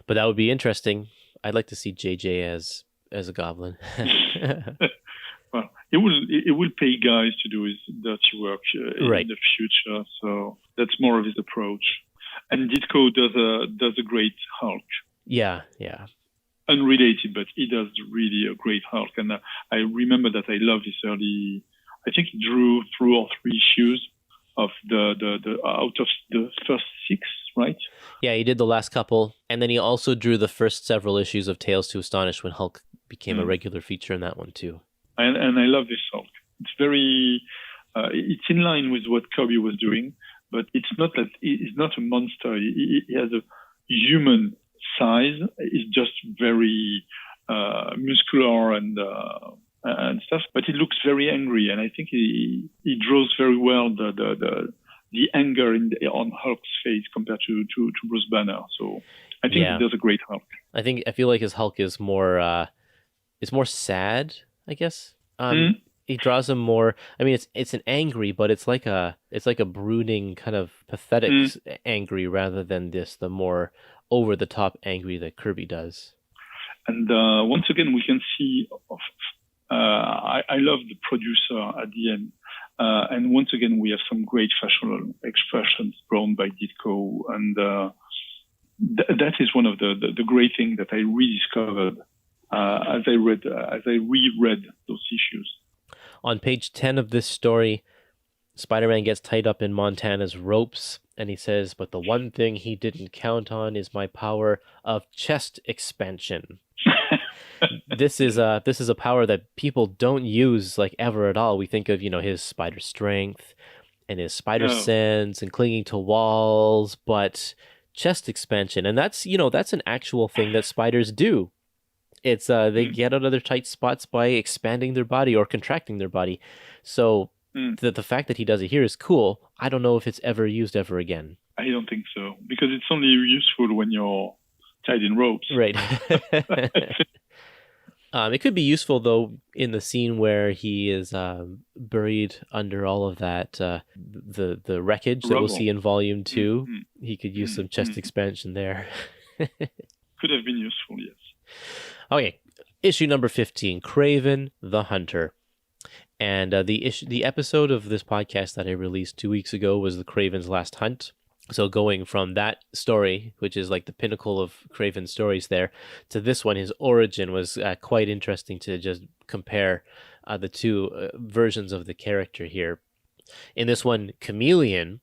But that would be interesting. I'd like to see JJ as a Goblin. Well, it will pay guys to do his dirty work in the future, so that's more of his approach. And Ditko does a great Hulk. Yeah. Unrelated, but he does really a great Hulk. And I remember that I love his early. I think he drew 3 or 4 issues of the out of the first 6, right? Yeah, he did the last couple, and then he also drew the first several issues of Tales to Astonish when Hulk became a regular feature in that one too. And I love this Hulk. It's very. It's in line with what Kirby was doing. But it's not that he's not a monster. He has a human size. He's just very muscular and stuff. But he looks very angry, and I think he draws very well the anger on Hulk's face compared to Bruce Banner. So I think he does a great Hulk. I feel like his Hulk is more sad, I guess. He draws him more. I mean, it's an angry, but it's like a brooding kind of pathetic angry rather than the more over the top angry that Kirby does. And once again, we can see. I love the producer at the end, and once again, we have some great facial expressions drawn by Ditko, and that is one of the great things that I rediscovered as I reread those issues. On page 10 of this story, Spider-Man gets tied up in Montana's ropes, and he says, "But the one thing he didn't count on is my power of chest expansion." This is a power that people don't use like ever at all. We think of, his spider strength and his spider sense and clinging to walls, but chest expansion, and that's an actual thing that spiders do. It's they get out of their tight spots by expanding their body or contracting their body. So the fact that he does it here is cool. I don't know if it's ever used ever again. I don't think so, because it's only useful when you're tied in ropes. Right. It could be useful, though, in the scene where he is buried under all of that, the wreckage that we'll see in Volume 2. He could use some chest expansion there. Could have been useful, yes. Okay, issue number 15, Kraven the Hunter. And the episode of this podcast that I released 2 weeks ago was the Kraven's Last Hunt. So going from that story, which is like the pinnacle of Kraven's stories there, to this one, his origin was quite interesting to just compare the two versions of the character here. In this one, Chameleon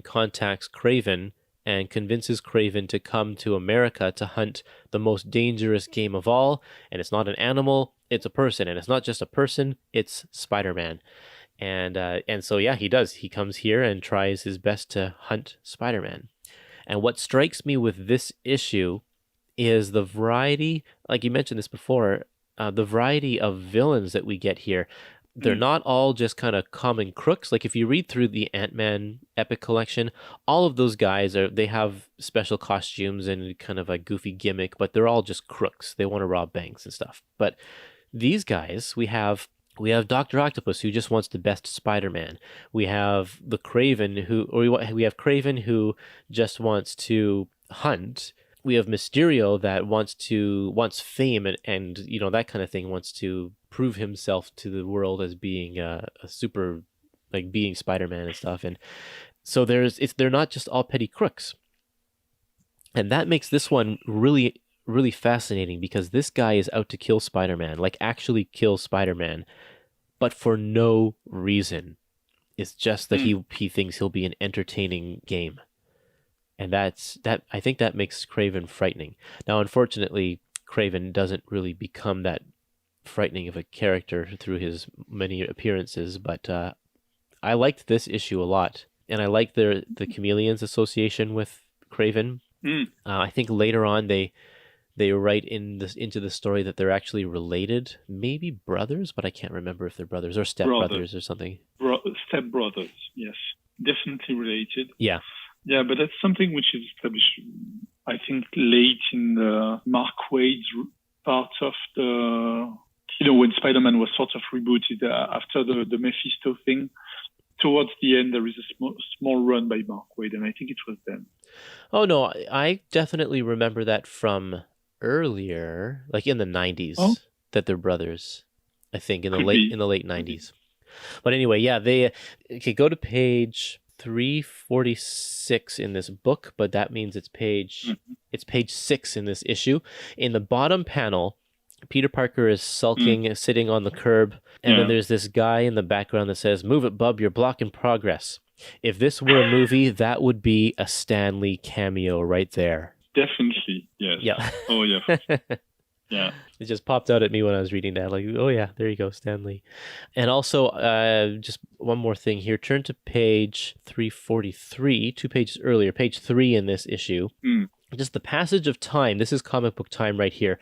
contacts Kraven and convinces Kraven to come to America to hunt the most dangerous game of all. And it's not an animal, it's a person. And it's not just a person, it's Spider-Man. And so, yeah, he does. He comes here and tries his best to hunt Spider-Man. And what strikes me with this issue is the variety, like you mentioned this before, the variety of villains that we get here. They're not all just kind of common crooks. Like if you read through the Ant-Man Epic Collection, all of those guys they have special costumes and kind of a goofy gimmick, but they're all just crooks. They want to rob banks and stuff. But these guys, we have Dr. Octopus, who just wants the best Spider-Man. We have the Kraven we have Kraven who just wants to hunt. We have Mysterio that wants fame and that kind of thing, wants to prove himself to the world as being a super, like being Spider-Man and stuff. And so they're not just all petty crooks. And that makes this one really, really fascinating, because this guy is out to kill Spider-Man, like actually kill Spider-Man, but for no reason. It's just that he thinks he'll be an entertaining game. And I think that makes Kraven frightening. Now, unfortunately, Kraven doesn't really become that frightening of a character through his many appearances, but I liked this issue a lot. And I like the Chameleons association with Kraven. I think later on they write into the story that they're actually related, maybe brothers, but I can't remember if they're brothers or stepbrothers or something. Stepbrothers, yes. Definitely related. Yeah. Yeah, but that's something which is established, I think, late in the Mark Waid's part of the, when Spider-Man was sort of rebooted after the Mephisto thing. Towards the end, there is a small run by Mark Waid, and I think it was then. Oh, no, I definitely remember that from earlier, like in the 90s, that they're brothers, I think, in the late 90s. But anyway, yeah, they go to page 346 in this book, but that means it's page 6 in this issue. In the bottom panel, Peter Parker is sulking, sitting on the curb, and then there's this guy in the background that says, "Move it, bub, you're blocking progress." If this were a movie, that would be a Stan Lee cameo right there. Definitely, yes. Yeah. Oh, yeah. Yeah. It just popped out at me when I was reading that. Like, oh yeah, there you go, Stan Lee. And also, just one more thing here. Turn to page 343, 2 pages earlier, page 3 in this issue. Just the passage of time. This is comic book time right here.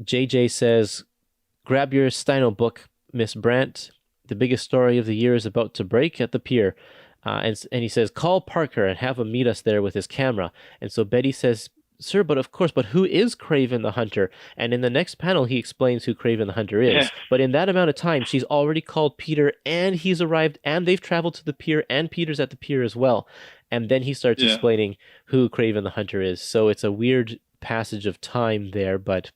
JJ says, "Grab your Steino book, Miss Brandt. The biggest story of the year is about to break at the pier." And he says, "Call Parker and have him meet us there with his camera." And so Betty says, "Sir, but of course, but who is Kraven the Hunter?" And in the next panel, he explains who Kraven the Hunter is. Yeah. But in that amount of time, she's already called Peter, and he's arrived, and they've traveled to the pier, and Peter's at the pier as well. And then he starts explaining who Kraven the Hunter is. So it's a weird passage of time there, but,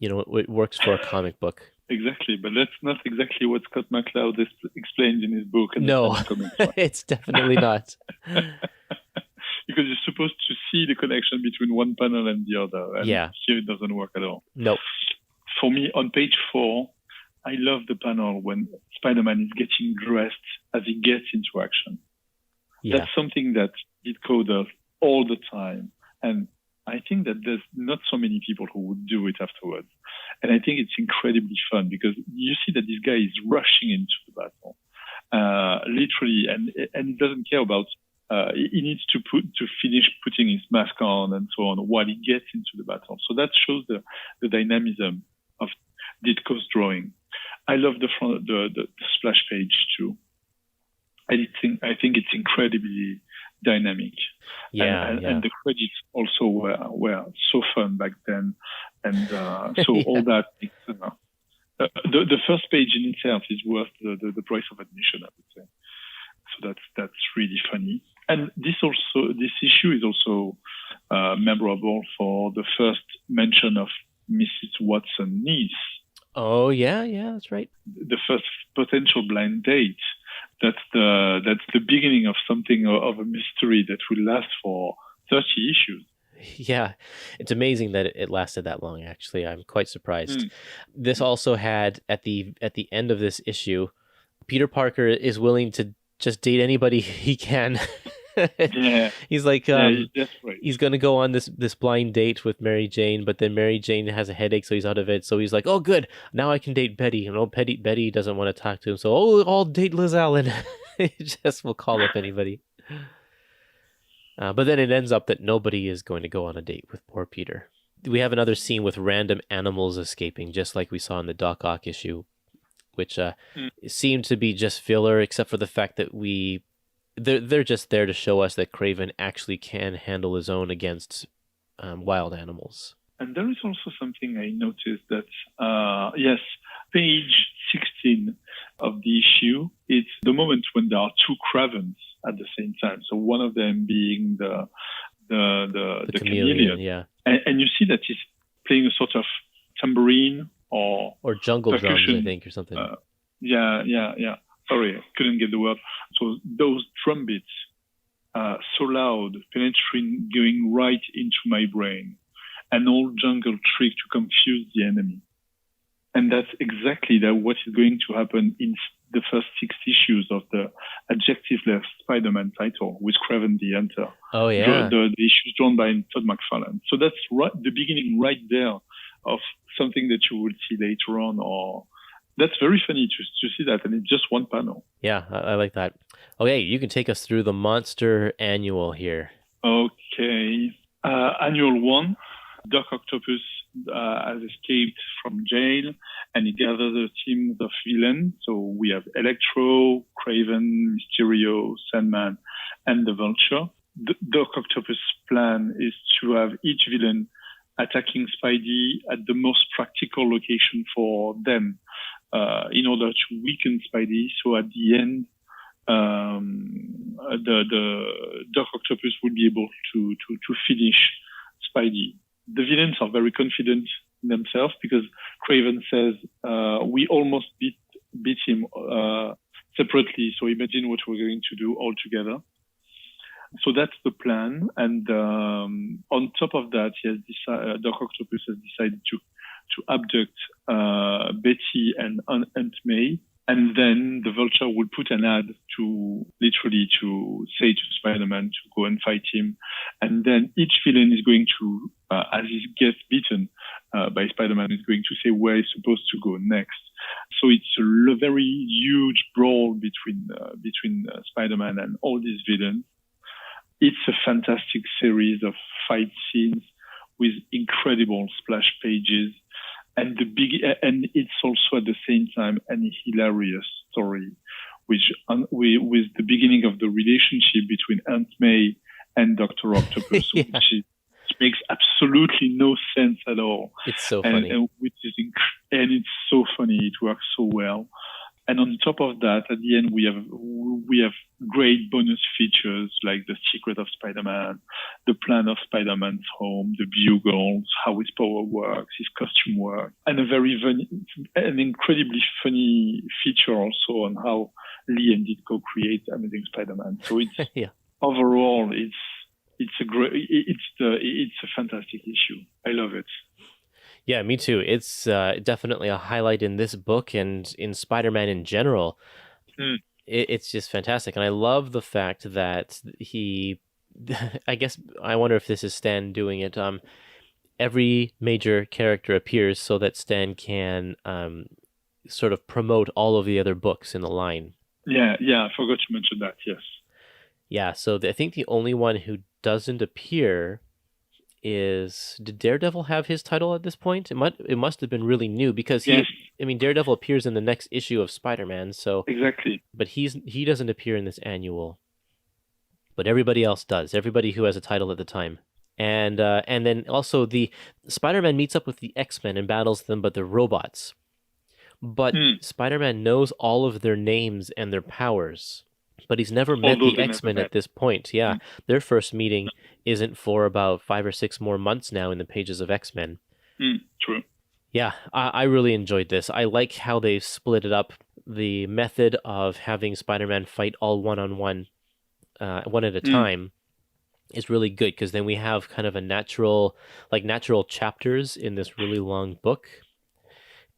it works for a comic book. Exactly, but that's not exactly what Scott McCloud explained in his book. No, it's definitely not. Because you're supposed to see the connection between one panel and the other. And here it doesn't work at all. Nope. For me, on page 4, I love the panel when Spider-Man is getting dressed as he gets into action. Yeah. That's something that Ditko does all the time. And I think that there's not so many people who would do it afterwards. And I think it's incredibly fun because you see that this guy is rushing into the battle, literally, and he doesn't care about he needs to finish putting his mask on and so on while he gets into the battle. So that shows the dynamism of Ditko's drawing. I love the splash page too. I think it's incredibly dynamic. And the credits also were so fun back then, and so all that. The first page in itself is worth the price of admission, I would say. So that's really funny. And this issue is also memorable for the first mention of Mrs. Watson's niece. Oh yeah, that's right. The first potential blind date. That's the beginning of something of a mystery that will last for 30 issues. Yeah, it's amazing that it lasted that long. Actually, I'm quite surprised. This also had at the end of this issue, Peter Parker is willing to just date anybody he can. Yeah, he's like, he's gonna go on this blind date with Mary Jane, but then Mary Jane has a headache, so he's out of it. So he's like, oh, good, now I can date Betty. And Betty doesn't want to talk to him, so I'll date Liz Allen. He just will call up anybody. But then it ends up that nobody is going to go on a date with poor Peter. We have another scene with random animals escaping, just like we saw in the Doc Ock issue, which seemed to be just filler, except for the fact that they're just there to show us that Kraven actually can handle his own against wild animals. And there is also something I noticed that, page 16 of the issue, it's the moment when there are two Kravens at the same time. So one of them being the chameleon. Yeah. And you see that he's playing a sort of tambourine or jungle percussion. Drums, I think, or something. Yeah. Sorry, I couldn't get the word. So those drum beats so loud, penetrating, going right into my brain. An old jungle trick to confuse the enemy. And that's exactly what is going to happen in the first 6 issues of the adjective-less Spider-Man title with Kraven the Hunter. Oh, yeah. The issues drawn by Todd McFarlane. So that's the beginning right there of something that you will see later on. Or that's very funny to see that, and it's just one panel. Yeah, I like that. Okay, you can take us through the Monster Annual here. Okay. Annual 1, Doc Octopus has escaped from jail, and he gathers a team of villains. So we have Electro, Kraven, Mysterio, Sandman, and the Vulture. The Doc Octopus' plan is to have each villain attacking Spidey at the most practical location for them in order to weaken Spidey. So at the end, the Doc Octopus will be able to finish Spidey. The villains are very confident in themselves because Kraven says, we almost beat him separately, so imagine what we're going to do all together. So that's the plan. And on top of that, Doc Octopus has decided to abduct Betty and Aunt May. And then the Vulture will put an ad to say to Spider-Man to go and fight him. And then each villain is going to, as he gets beaten by Spider-Man, is going to say where he's supposed to go next. So it's a very huge brawl between Spider-Man and all these villains. It's a fantastic series of fight scenes with incredible splash pages. And it's also at the same time an hilarious story, with the beginning of the relationship between Aunt May and Dr. Octopus, Yeah. which makes absolutely no sense at all. It's so funny. And it's so funny. It works so well. And on top of that, at the end, we have great bonus features like the secret of Spider-Man, the plan of Spider-Man's home, the bugles, how his power works, his costume work, and an incredibly funny feature also on how Lee and Ditko create Amazing Spider-Man. So it's overall, it's a fantastic issue. I love it. Yeah, me too. It's definitely a highlight in this book and in Spider-Man in general. It's just fantastic. And I love the fact that I guess, I wonder if this is Stan doing it. Every major character appears so that Stan can sort of promote all of the other books in the line. Yeah, I forgot to mention that, yes. Yeah, so I think the only one who doesn't appear is, did Daredevil have his title at this point? It must have been really new because Yes, Daredevil appears in the next issue of Spider-Man, so exactly. but he doesn't appear in this annual. But everybody else does. Everybody who has a title at the time. And then also the Spider-Man meets up with the X-Men and battles them, but they're robots. But Spider-Man knows all of their names and their powers. But he's never met Although the they never X-Men met. at this point. Yeah. Their first meeting isn't for about 5 or 6 more months now in the pages of X-Men. True. Yeah, I really enjoyed this. I like how they split it up. The method of having Spider-Man fight all one-on-one, one at a time, is really good because then we have kind of a natural chapters in this really long book.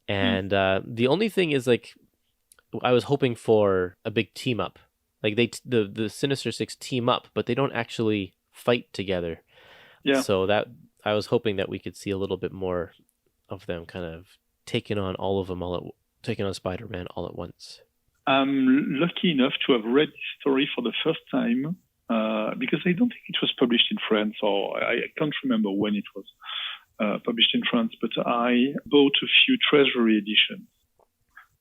And the only thing is, like, I was hoping for a big team up. Like the Sinister Six team up, but they don't actually fight together. Yeah. So that I was hoping that we could see a little bit more of them kind of taking on taking on Spider-Man all at once. I'm lucky enough to have read this story for the first time because I don't think it was published in France, or I can't remember when it was published in France, but I bought a few Treasury editions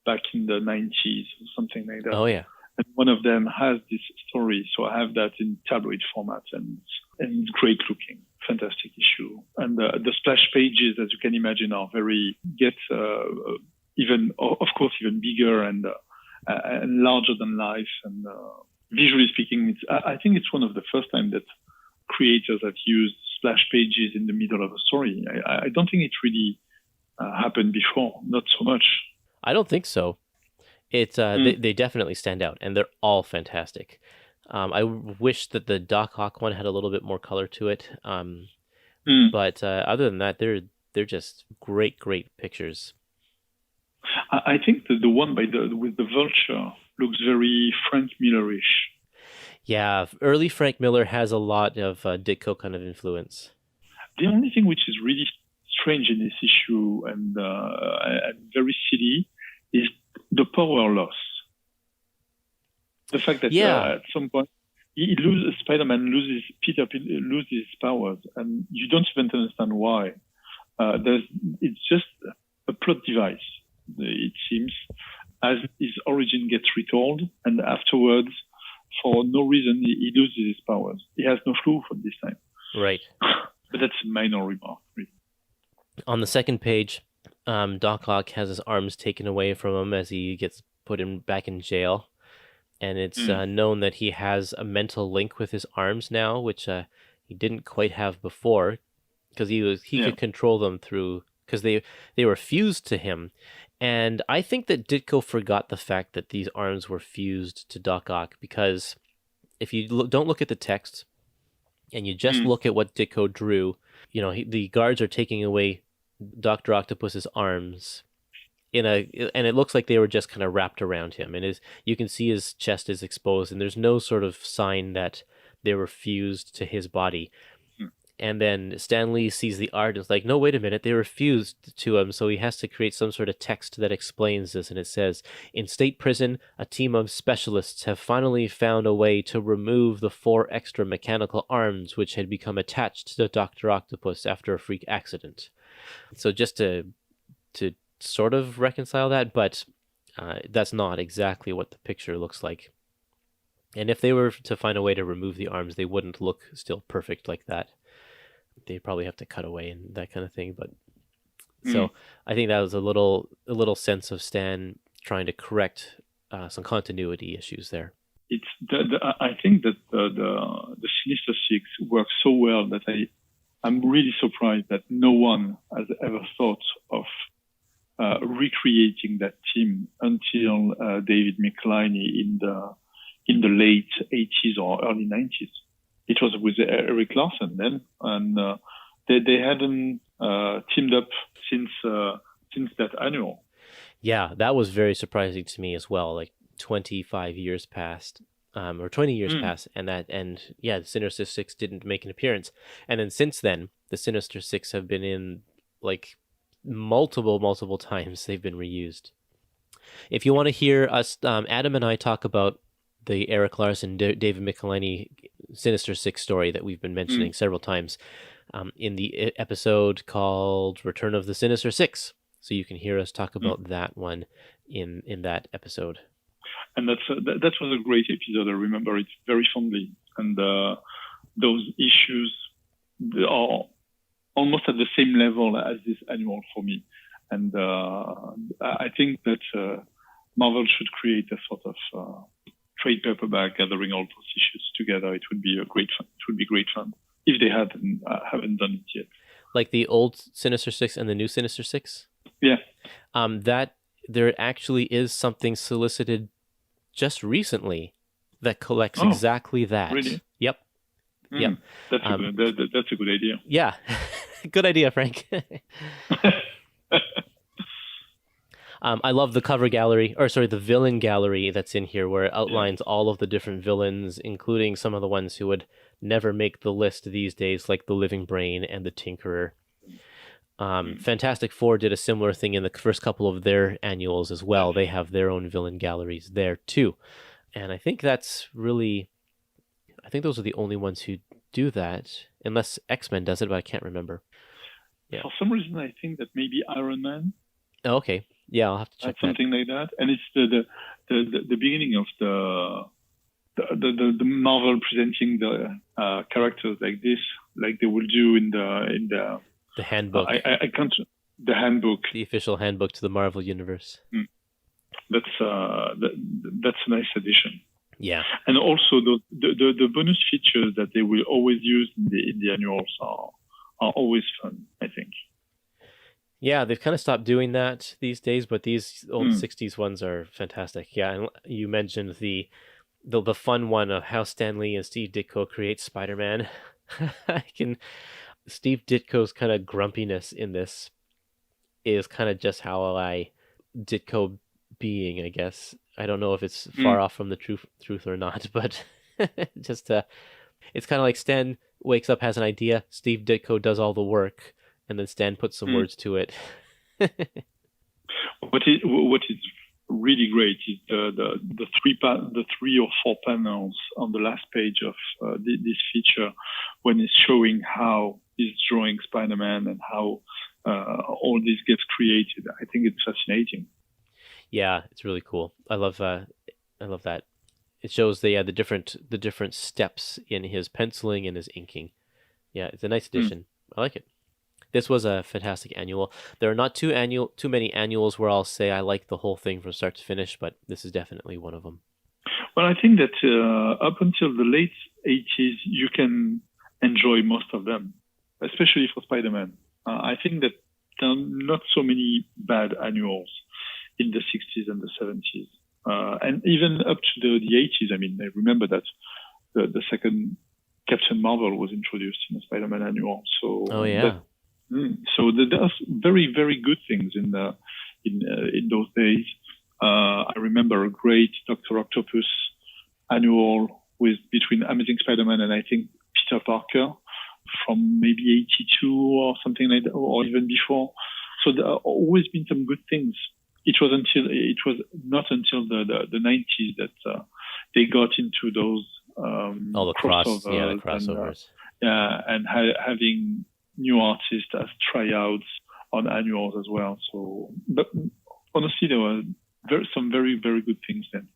back in the 90s or something like that. Oh, yeah. And one of them has this story, so I have that in tabloid format, and it's great looking, fantastic issue. And the splash pages, as you can imagine, are even bigger and larger than life. And visually speaking, I think it's one of the first time that creators have used splash pages in the middle of a story. I don't think it really happened before, not so much. I don't think so. They definitely stand out, and they're all fantastic. I wish that the Doc Ock one had a little bit more color to it. But other than that, they're just great pictures. I think that the one with the vulture looks very Frank Miller-ish. Yeah, early Frank Miller has a lot of Ditko kind of influence. The only thing which is really strange in this issue and very silly is the power loss. The fact that at some point Spider-Man loses his powers, and you don't even understand why. It's just a plot device, it seems, as his origin gets retold, and afterwards, for no reason, he loses his powers. He has no clue for this time. Right. But that's a minor remark, really. On the second page, Doc Ock has his arms taken away from him as he gets put back in jail. And it's known that he has a mental link with his arms now, which he didn't quite have before, because he could control them because they were fused to him. And I think that Ditko forgot the fact that these arms were fused to Doc Ock, because if you don't look at the text and you just look at what Ditko drew, the guards are taking away Dr. Octopus's arms and it looks like they were just kind of wrapped around him, and you can see his chest is exposed, and there's no sort of sign that they were fused to his body. And then Stan Lee sees the art and is like, no, wait a minute, they were fused to him, so he has to create some sort of text that explains this, and it says, in state prison, a team of specialists have finally found a way to remove the 4 extra mechanical arms which had become attached to Dr. Octopus after a freak accident. So just to sort of reconcile that, but that's not exactly what the picture looks like. And if they were to find a way to remove the arms, they wouldn't look still perfect like that. They'd probably have to cut away and that kind of thing. But so I think that was a little sense of Stan trying to correct some continuity issues there. It's I think that the Sinister Six works so well that I'm really surprised that no one has ever thought of recreating that team until David McLeany in the late 80s or early 90s. It was with Eric Larson then, and they hadn't teamed up since that annual. Yeah, that was very surprising to me as well. Like 25 years passed, or 20 years passed, the Sinister Six didn't make an appearance. And then since then, the Sinister Six have been in like multiple times. They've been reused. If you want to hear us, Adam and I talk about the Eric Larson, David Michelinie Sinister Six story that we've been mentioning several times in the episode called Return of the Sinister Six. So you can hear us talk about that one in that episode. And that was a great episode. I remember it very fondly. And those issues are almost at the same level as this annual for me. And I think that Marvel should create a sort of trade paperback gathering all those issues together. It would be great fun if they haven't done it yet. Like the old Sinister Six and the new Sinister Six? Yeah. That there actually is something solicited just recently that collects exactly that. Really? Yep. Yep. That's a good idea. Yeah. Good idea, Frank. I love the cover gallery, the villain gallery that's in here, where it outlines all of the different villains, including some of the ones who would never make the list these days, like the Living Brain and the Tinkerer. Fantastic Four did a similar thing in the first couple of their annuals as well. They have their own villain galleries there too. And I think those are the only ones who do that, unless X-Men does it, but I can't remember. Yeah. For some reason, I think that maybe Iron Man. Oh, okay. Yeah, I'll have to check something like that. And it's the beginning of the Marvel presenting the characters like this, like they will do in the handbook. I can't. The handbook. The official handbook to the Marvel Universe. That's a nice addition. Yeah. And also the bonus features that they will always use in the annuals are always fun, I think. Yeah, they've kind of stopped doing that these days, but these old 60s ones are fantastic. Yeah, and you mentioned the fun one of how Stan Lee and Steve Ditko create Spider-Man. Steve Ditko's kind of grumpiness in this is kind of just how Ditko being, I guess. I don't know if it's far off from the truth or not, but just it's kind of like Stan wakes up, has an idea, Steve Ditko does all the work, and then Stan puts some words to it. What is really great is the three or four panels on the last page of this feature, when it's showing how he's drawing Spider-Man and how all this gets created. I think it's fascinating. Yeah, it's really cool. I love that. It shows the different steps in his penciling and his inking. Yeah, it's a nice addition. I like it. This was a fantastic annual. There are not too many annuals where I'll say I like the whole thing from start to finish, but this is definitely one of them. Well, I think that up until the late 80s, you can enjoy most of them, especially for Spider-Man. I think that there are not so many bad annuals in the 60s and the 70s. And even up to the 80s, I mean, I remember that the second Captain Marvel was introduced in the Spider-Man annual. So so there's very, very good things in those days. I remember a great Dr. Octopus annual between Amazing Spider-Man and I think Peter Parker from maybe 82 or something like that, or even before. So there have always been some good things. It was not until the 90s that they got into those all the crossovers. And having new artists as tryouts on annuals as well. So, but honestly, there were some very, very good things then.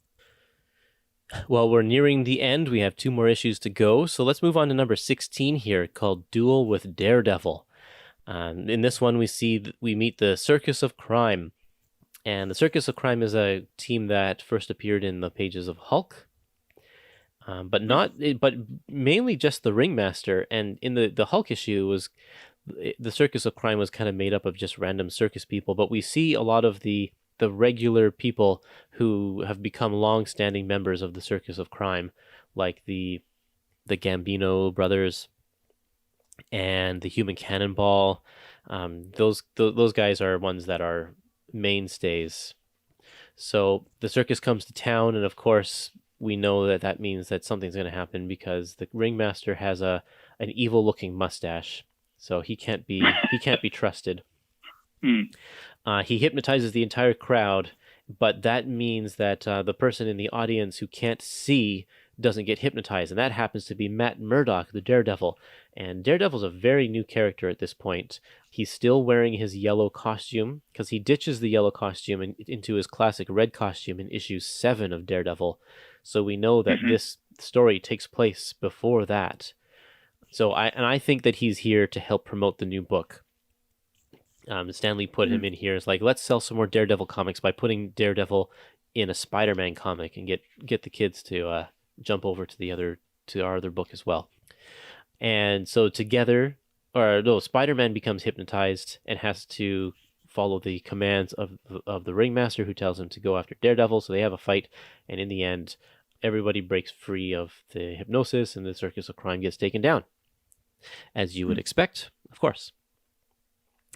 Well, we're nearing the end. We have 2 more issues to go. So let's move on to number 16 here, called Duel with Daredevil. In this one, we meet the Circus of Crime. And the Circus of Crime is a team that first appeared in the pages of Hulk. But mainly just the Ringmaster. And in the Hulk issue, the Circus of Crime was kind of made up of just random circus people. But we see a lot of the regular people who have become long-standing members of the Circus of Crime, like the Gambino brothers and the Human Cannonball. Those guys are ones that are mainstays. So the circus comes to town, and of course we know that means that something's going to happen, because the Ringmaster has an evil looking mustache, so he can't be trusted. He hypnotizes the entire crowd, but that means that the person in the audience who can't see doesn't get hypnotized, and that happens to be Matt Murdock, the Daredevil. And Daredevil's a very new character at this point. He's still wearing his yellow costume because he ditches the yellow costume into his classic red costume in issue 7 of Daredevil. So we know that this story takes place before that. So I think that he's here to help promote the new book. Stan Lee put him in here as like, let's sell some more Daredevil comics by putting Daredevil in a Spider-Man comic and get the kids to jump over to our other book as well. And so Spider-Man becomes hypnotized and has to follow the commands of the ringmaster, who tells him to go after Daredevil. So they have a fight, and in the end, everybody breaks free of the hypnosis, and the circus of crime gets taken down, as you would expect, of course.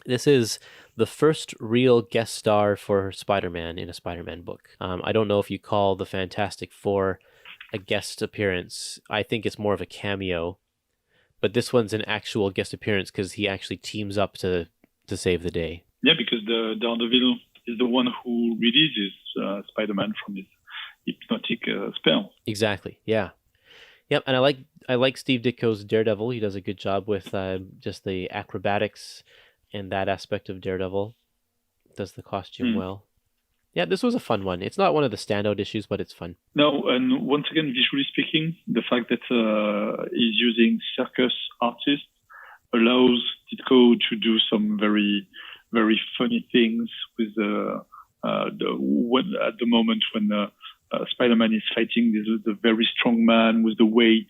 This is the first real guest star for Spider-Man in a Spider-Man book. I don't know if you call the Fantastic Four a guest appearance. I think it's more of a cameo, but this one's an actual guest appearance because he actually teams up to save the day. Yeah, because the Daredevil is the one who releases Spider-Man from his hypnotic spell. Exactly. Yeah. Yep. And I like Steve Ditko's Daredevil. He does a good job with just the acrobatics and that aspect of Daredevil. Does the costume well. Yeah, this was a fun one. It's not one of the standout issues, but it's fun. No, and once again, visually speaking, the fact that he's using circus artists allows Ditko to do some very, very funny things with at the moment when Spider-Man is fighting the very strong man with the weight,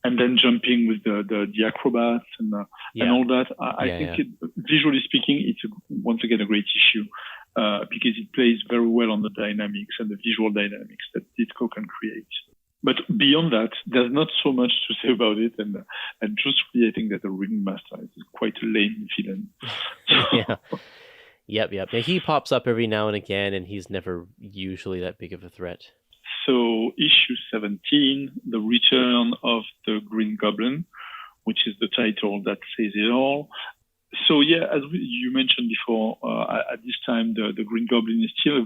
and then jumping with the acrobats and all that. I think visually speaking, it's once again a great issue because it plays very well on the dynamics and the visual dynamics that Ditko can create. But beyond that, there's not so much to say about it, and truthfully, I think that the Ringmaster is quite a lame villain. Yeah. Yep. Now, he pops up every now and again, and he's never usually that big of a threat. So issue 17, The Return of the Green Goblin, which is the title that says it all. So yeah, as you mentioned before, at this time, the Green Goblin is still a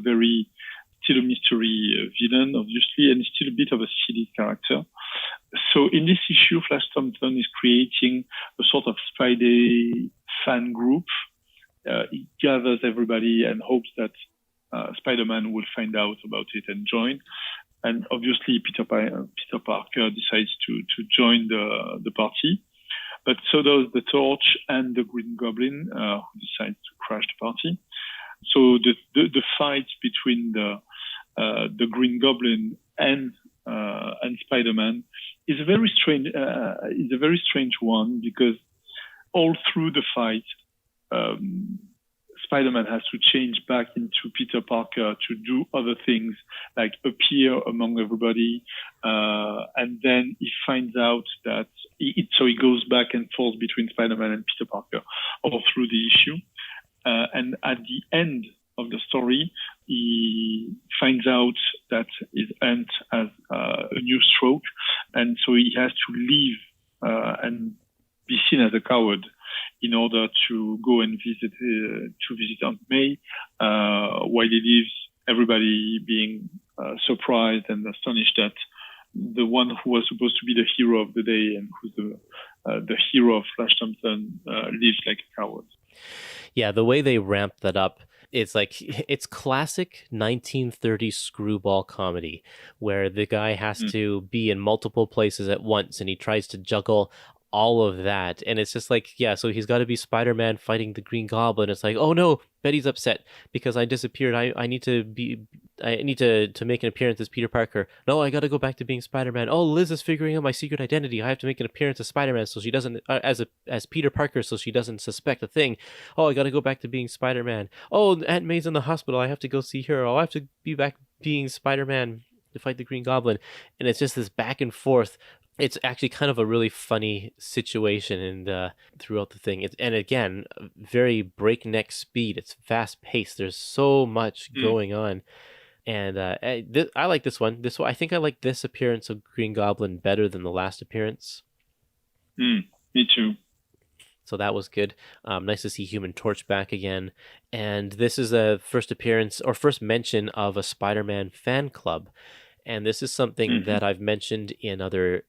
mystery villain, obviously, and still a bit of a silly character. So in this issue, Flash Thompson is creating a sort of Spidey fan group. He gathers everybody and hopes that Spider-Man will find out about it and join. And obviously, Peter Parker decides to join the party. But so does the Torch and the Green Goblin, who decides to crash the party. So the fight between the Green Goblin and Spider-Man is a very strange one, because all through the fight, Spider-Man has to change back into Peter Parker to do other things, like appear among everybody, and then he finds out that so he goes back and forth between Spider-Man and Peter Parker all through the issue. And at the end of the story, he finds out that his aunt has a new stroke, and so he has to leave and be seen as a coward in order to go and visit Aunt May, while he leaves, everybody being surprised and astonished that the one who was supposed to be the hero of the day and who's the hero of Flash Thompson lives like a coward. Yeah, the way they ramp that up, it's classic 1930s screwball comedy, where the guy has to be in multiple places at once, and he tries to juggle all of that, and it's just like, yeah, so he's got to be Spider-Man fighting the Green Goblin. It's like, oh no, Betty's upset because I disappeared. I need to make an appearance as Peter Parker. No, I got to go back to being Spider-Man. Oh, Liz is figuring out my secret identity. I have to make an appearance as Spider-Man so she doesn't as Peter Parker so she doesn't suspect a thing. Oh, I got to go back to being Spider-Man. Oh, Aunt May's in the hospital. I have to go see her. Oh, I have to be back being Spider-Man to fight the Green Goblin. And it's just this back and forth. It's actually kind of a really funny situation and throughout the thing. And again, very breakneck speed. It's fast paced. There's so much going on. And I like this one. I think I like this appearance of Green Goblin better than the last appearance. Me too. So that was good. Nice to see Human Torch back again. And this is a first appearance or first mention of a Spider-Man fan club. And this is something that I've mentioned in other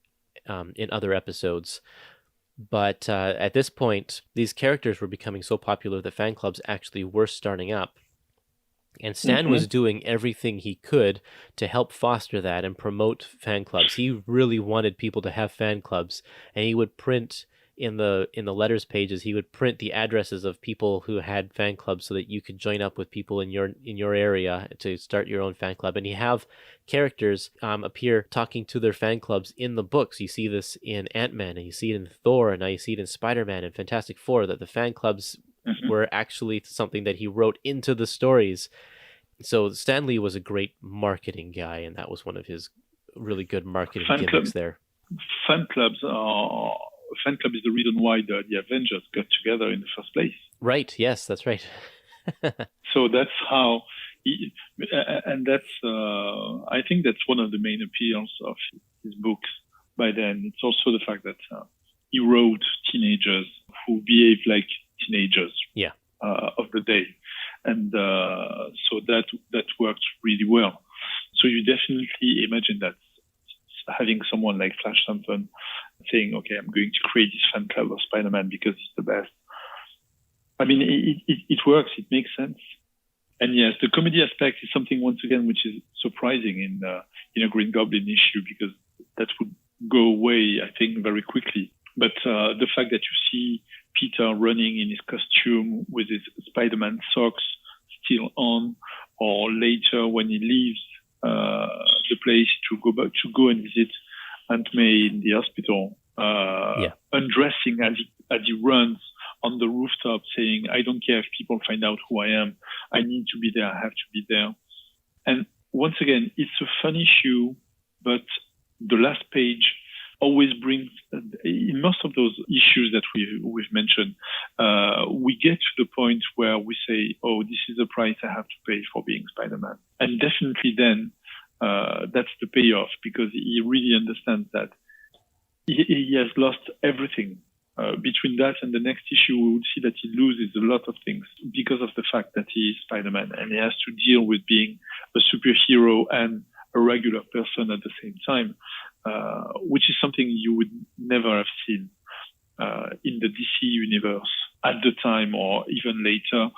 episodes. But at this point, these characters were becoming so popular that fan clubs actually were starting up. And Stan was doing everything he could to help foster that and promote fan clubs. He really wanted people to have fan clubs, and he would print in the letters pages. He would print the addresses of people who had fan clubs so that you could join up with people in your area to start your own fan club. And you have characters appear talking to their fan clubs in the books. You see this in Ant-Man, and you see it in Thor, and now you see it in Spider-Man and Fantastic Four, that the fan clubs were actually something that he wrote into the stories. So Stan Lee was a great marketing guy, and that was one of his really good marketing gimmicks there. Fan club is the reason why the Avengers got together in the first place. Right. Yes, that's right. So that's how, and that's I think that's one of the main appeals of his books. By then, it's also the fact that he wrote teenagers who behave like teenagers of the day, and so that worked really well. So you definitely imagine that having someone like Flash Thompson saying, "Okay, I'm going to create this fan club of Spider-Man because it's the best." I mean, it works. It makes sense. And yes, the comedy aspect is something once again which is surprising in a Green Goblin issue, because that would go away, I think, very quickly. But the fact that you see Peter running in his costume with his Spider-Man socks still on, or later when he leaves the place to go and visit Aunt May in the hospital, undressing as he runs on the rooftop, saying, "I don't care if people find out who I am. I need to be there. I have to be there." And once again, it's a fun issue, but the last page always brings, in most of those issues that we've mentioned, we get to the point where we say, "Oh, this is the price I have to pay for being Spider-Man." And definitely then, that's the payoff, because he really understands that he has lost everything. Between that and the next issue, we would see that he loses a lot of things because of the fact that he is Spider-Man, and he has to deal with being a superhero and a regular person at the same time, which is something you would never have seen in the DC universe at the time or even later.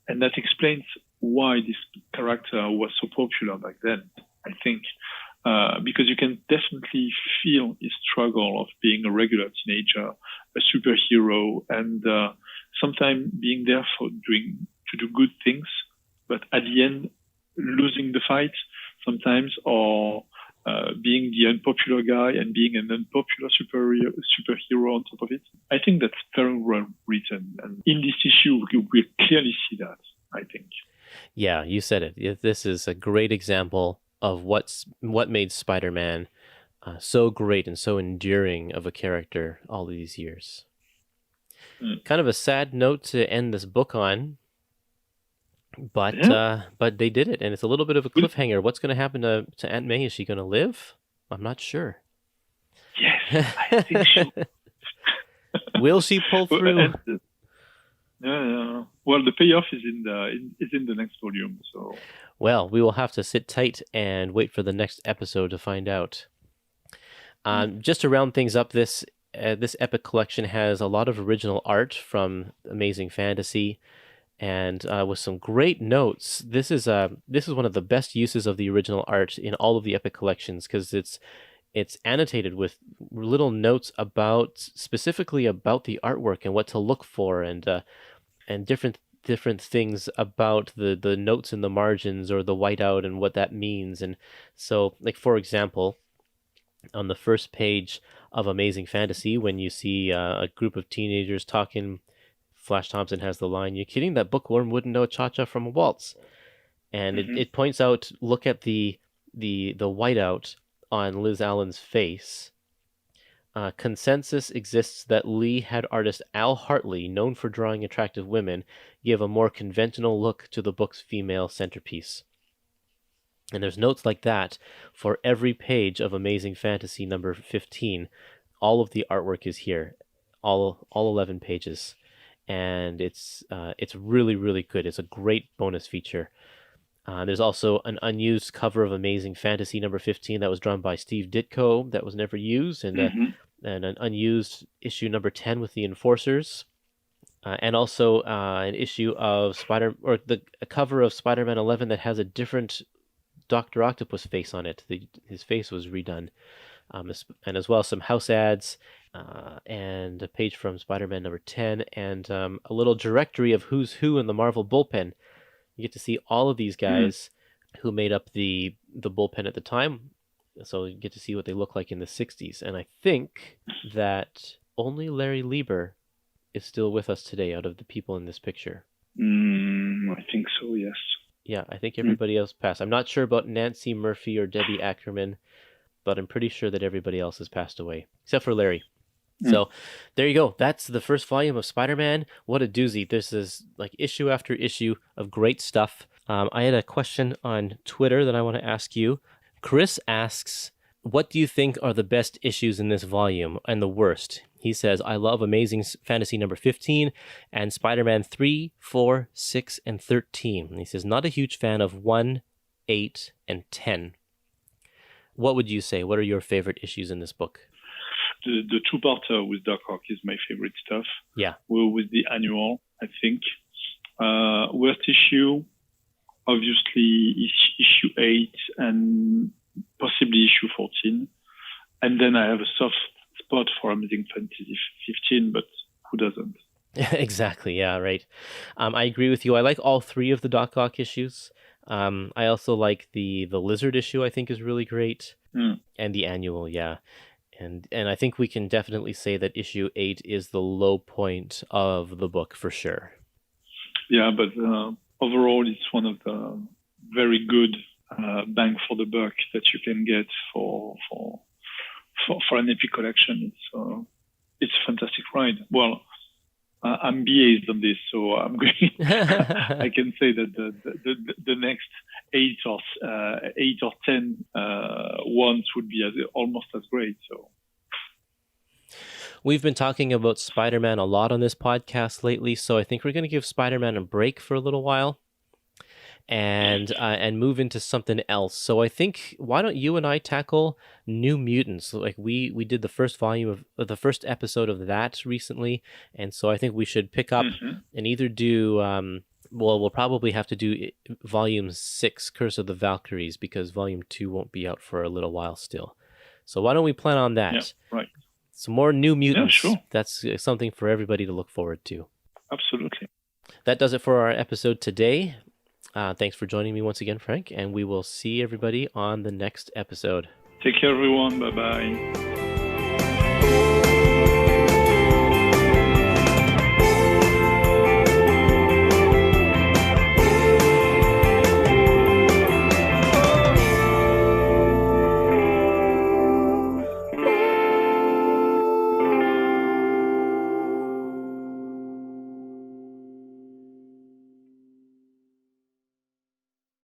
And that explains why this character was so popular back then, I think. Because you can definitely feel his struggle of being a regular teenager, a superhero, and sometimes being there to do good things, but at the end losing the fight sometimes, or being the unpopular guy and being an unpopular superhero on top of it. I think that's very well written, and in this issue we clearly see that, I think. Yeah, you said it. This is a great example of what made Spider-Man so great and so enduring of a character all these years. Kind of a sad note to end this book on, but they did it, and it's a little bit of a cliffhanger. What's going to happen to Aunt May? Is she going to live? I'm not sure. Yes, I think so. Will she pull through? Well, the payoff is in the next volume. So, well, we will have to sit tight and wait for the next episode to find out. Just to round things up, this epic collection has a lot of original art from Amazing Fantasy, and with some great notes. This is one of the best uses of the original art in all of the epic collections, because it's annotated with little notes specifically about the artwork and what to look for, and different things about the notes in the margins or the whiteout and what that means. And so, like, for example, on the first page of Amazing Fantasy, when you see a group of teenagers talking, Flash Thompson has the line, "You're kidding? That bookworm wouldn't know a cha-cha from a waltz." And it points out, look at the whiteout on Liz Allen's face. Consensus exists that Lee had artist Al Hartley, known for drawing attractive women, give a more conventional look to the book's female centerpiece. And there's notes like that for every page of Amazing Fantasy number 15. All of the artwork is here. all 11 pages, and it's really, really good. It's a great bonus feature. There's also an unused cover of Amazing Fantasy number 15 that was drawn by Steve Ditko that was never used, and an unused issue number 10 with the Enforcers, and also an issue of a cover of Spider-Man 11 that has a different Dr. Octopus face on it. His face was redone, and as well some house ads, and a page from Spider-Man number 10, and a little directory of who's who in the Marvel bullpen. You get to see all of these guys who made up the bullpen at the time, so you get to see what they look like in the 60s. And I think that only Larry Lieber is still with us today out of the people in this picture. I think so, yes. Yeah, I think everybody else passed. I'm not sure about Nancy Murphy or Debbie Ackerman, but I'm pretty sure that everybody else has passed away, except for Larry. So there you go. That's the first volume of Spider-Man. What a doozy. This is like issue after issue of great stuff. I had a question on Twitter that I want to ask you. Chris asks, what do you think are the best issues in this volume and the worst? He says, I love Amazing Fantasy number 15 and Spider-Man 3, 4, 6, and 13. And he says, not a huge fan of 1, 8, and 10. What would you say? What are your favorite issues in this book? The two-parter with Doc Ock is my favorite stuff. Yeah. With the annual, I think. Worst issue, obviously, is issue 8 and possibly issue 14. And then I have a soft spot for Amazing Fantasy 15, but who doesn't? Exactly, yeah, right. I agree with you. I like all 3 of the Doc Ock issues. I also like the Lizard issue, I think is really great. And the annual, yeah. And I think we can definitely say that issue 8 is the low point of the book for sure. Yeah, but overall, it's one of the very good bang for the buck that you can get for an epic collection. It's a fantastic ride. Well, I'm biased on this, so I'm going. I can say that the next 8 or 10 ones would be almost as great. So we've been talking about Spider-Man a lot on this podcast lately, so I think we're going to give Spider-Man a break for a little while and move into something else. So I think, why don't you and I tackle New Mutants? Like we did the first volume of the first episode of that recently, and so I think we should pick up and either do we'll probably have to do volume 6, Curse of the Valkyries, because volume 2 won't be out for a little while still. So why don't we plan on that? Yeah, right. Some more New Mutants. Yeah, sure. That's something for everybody to look forward to. Absolutely. That does it for our episode today. Thanks for joining me once again, Frank, and we will see everybody on the next episode. Take care, everyone. Bye-bye.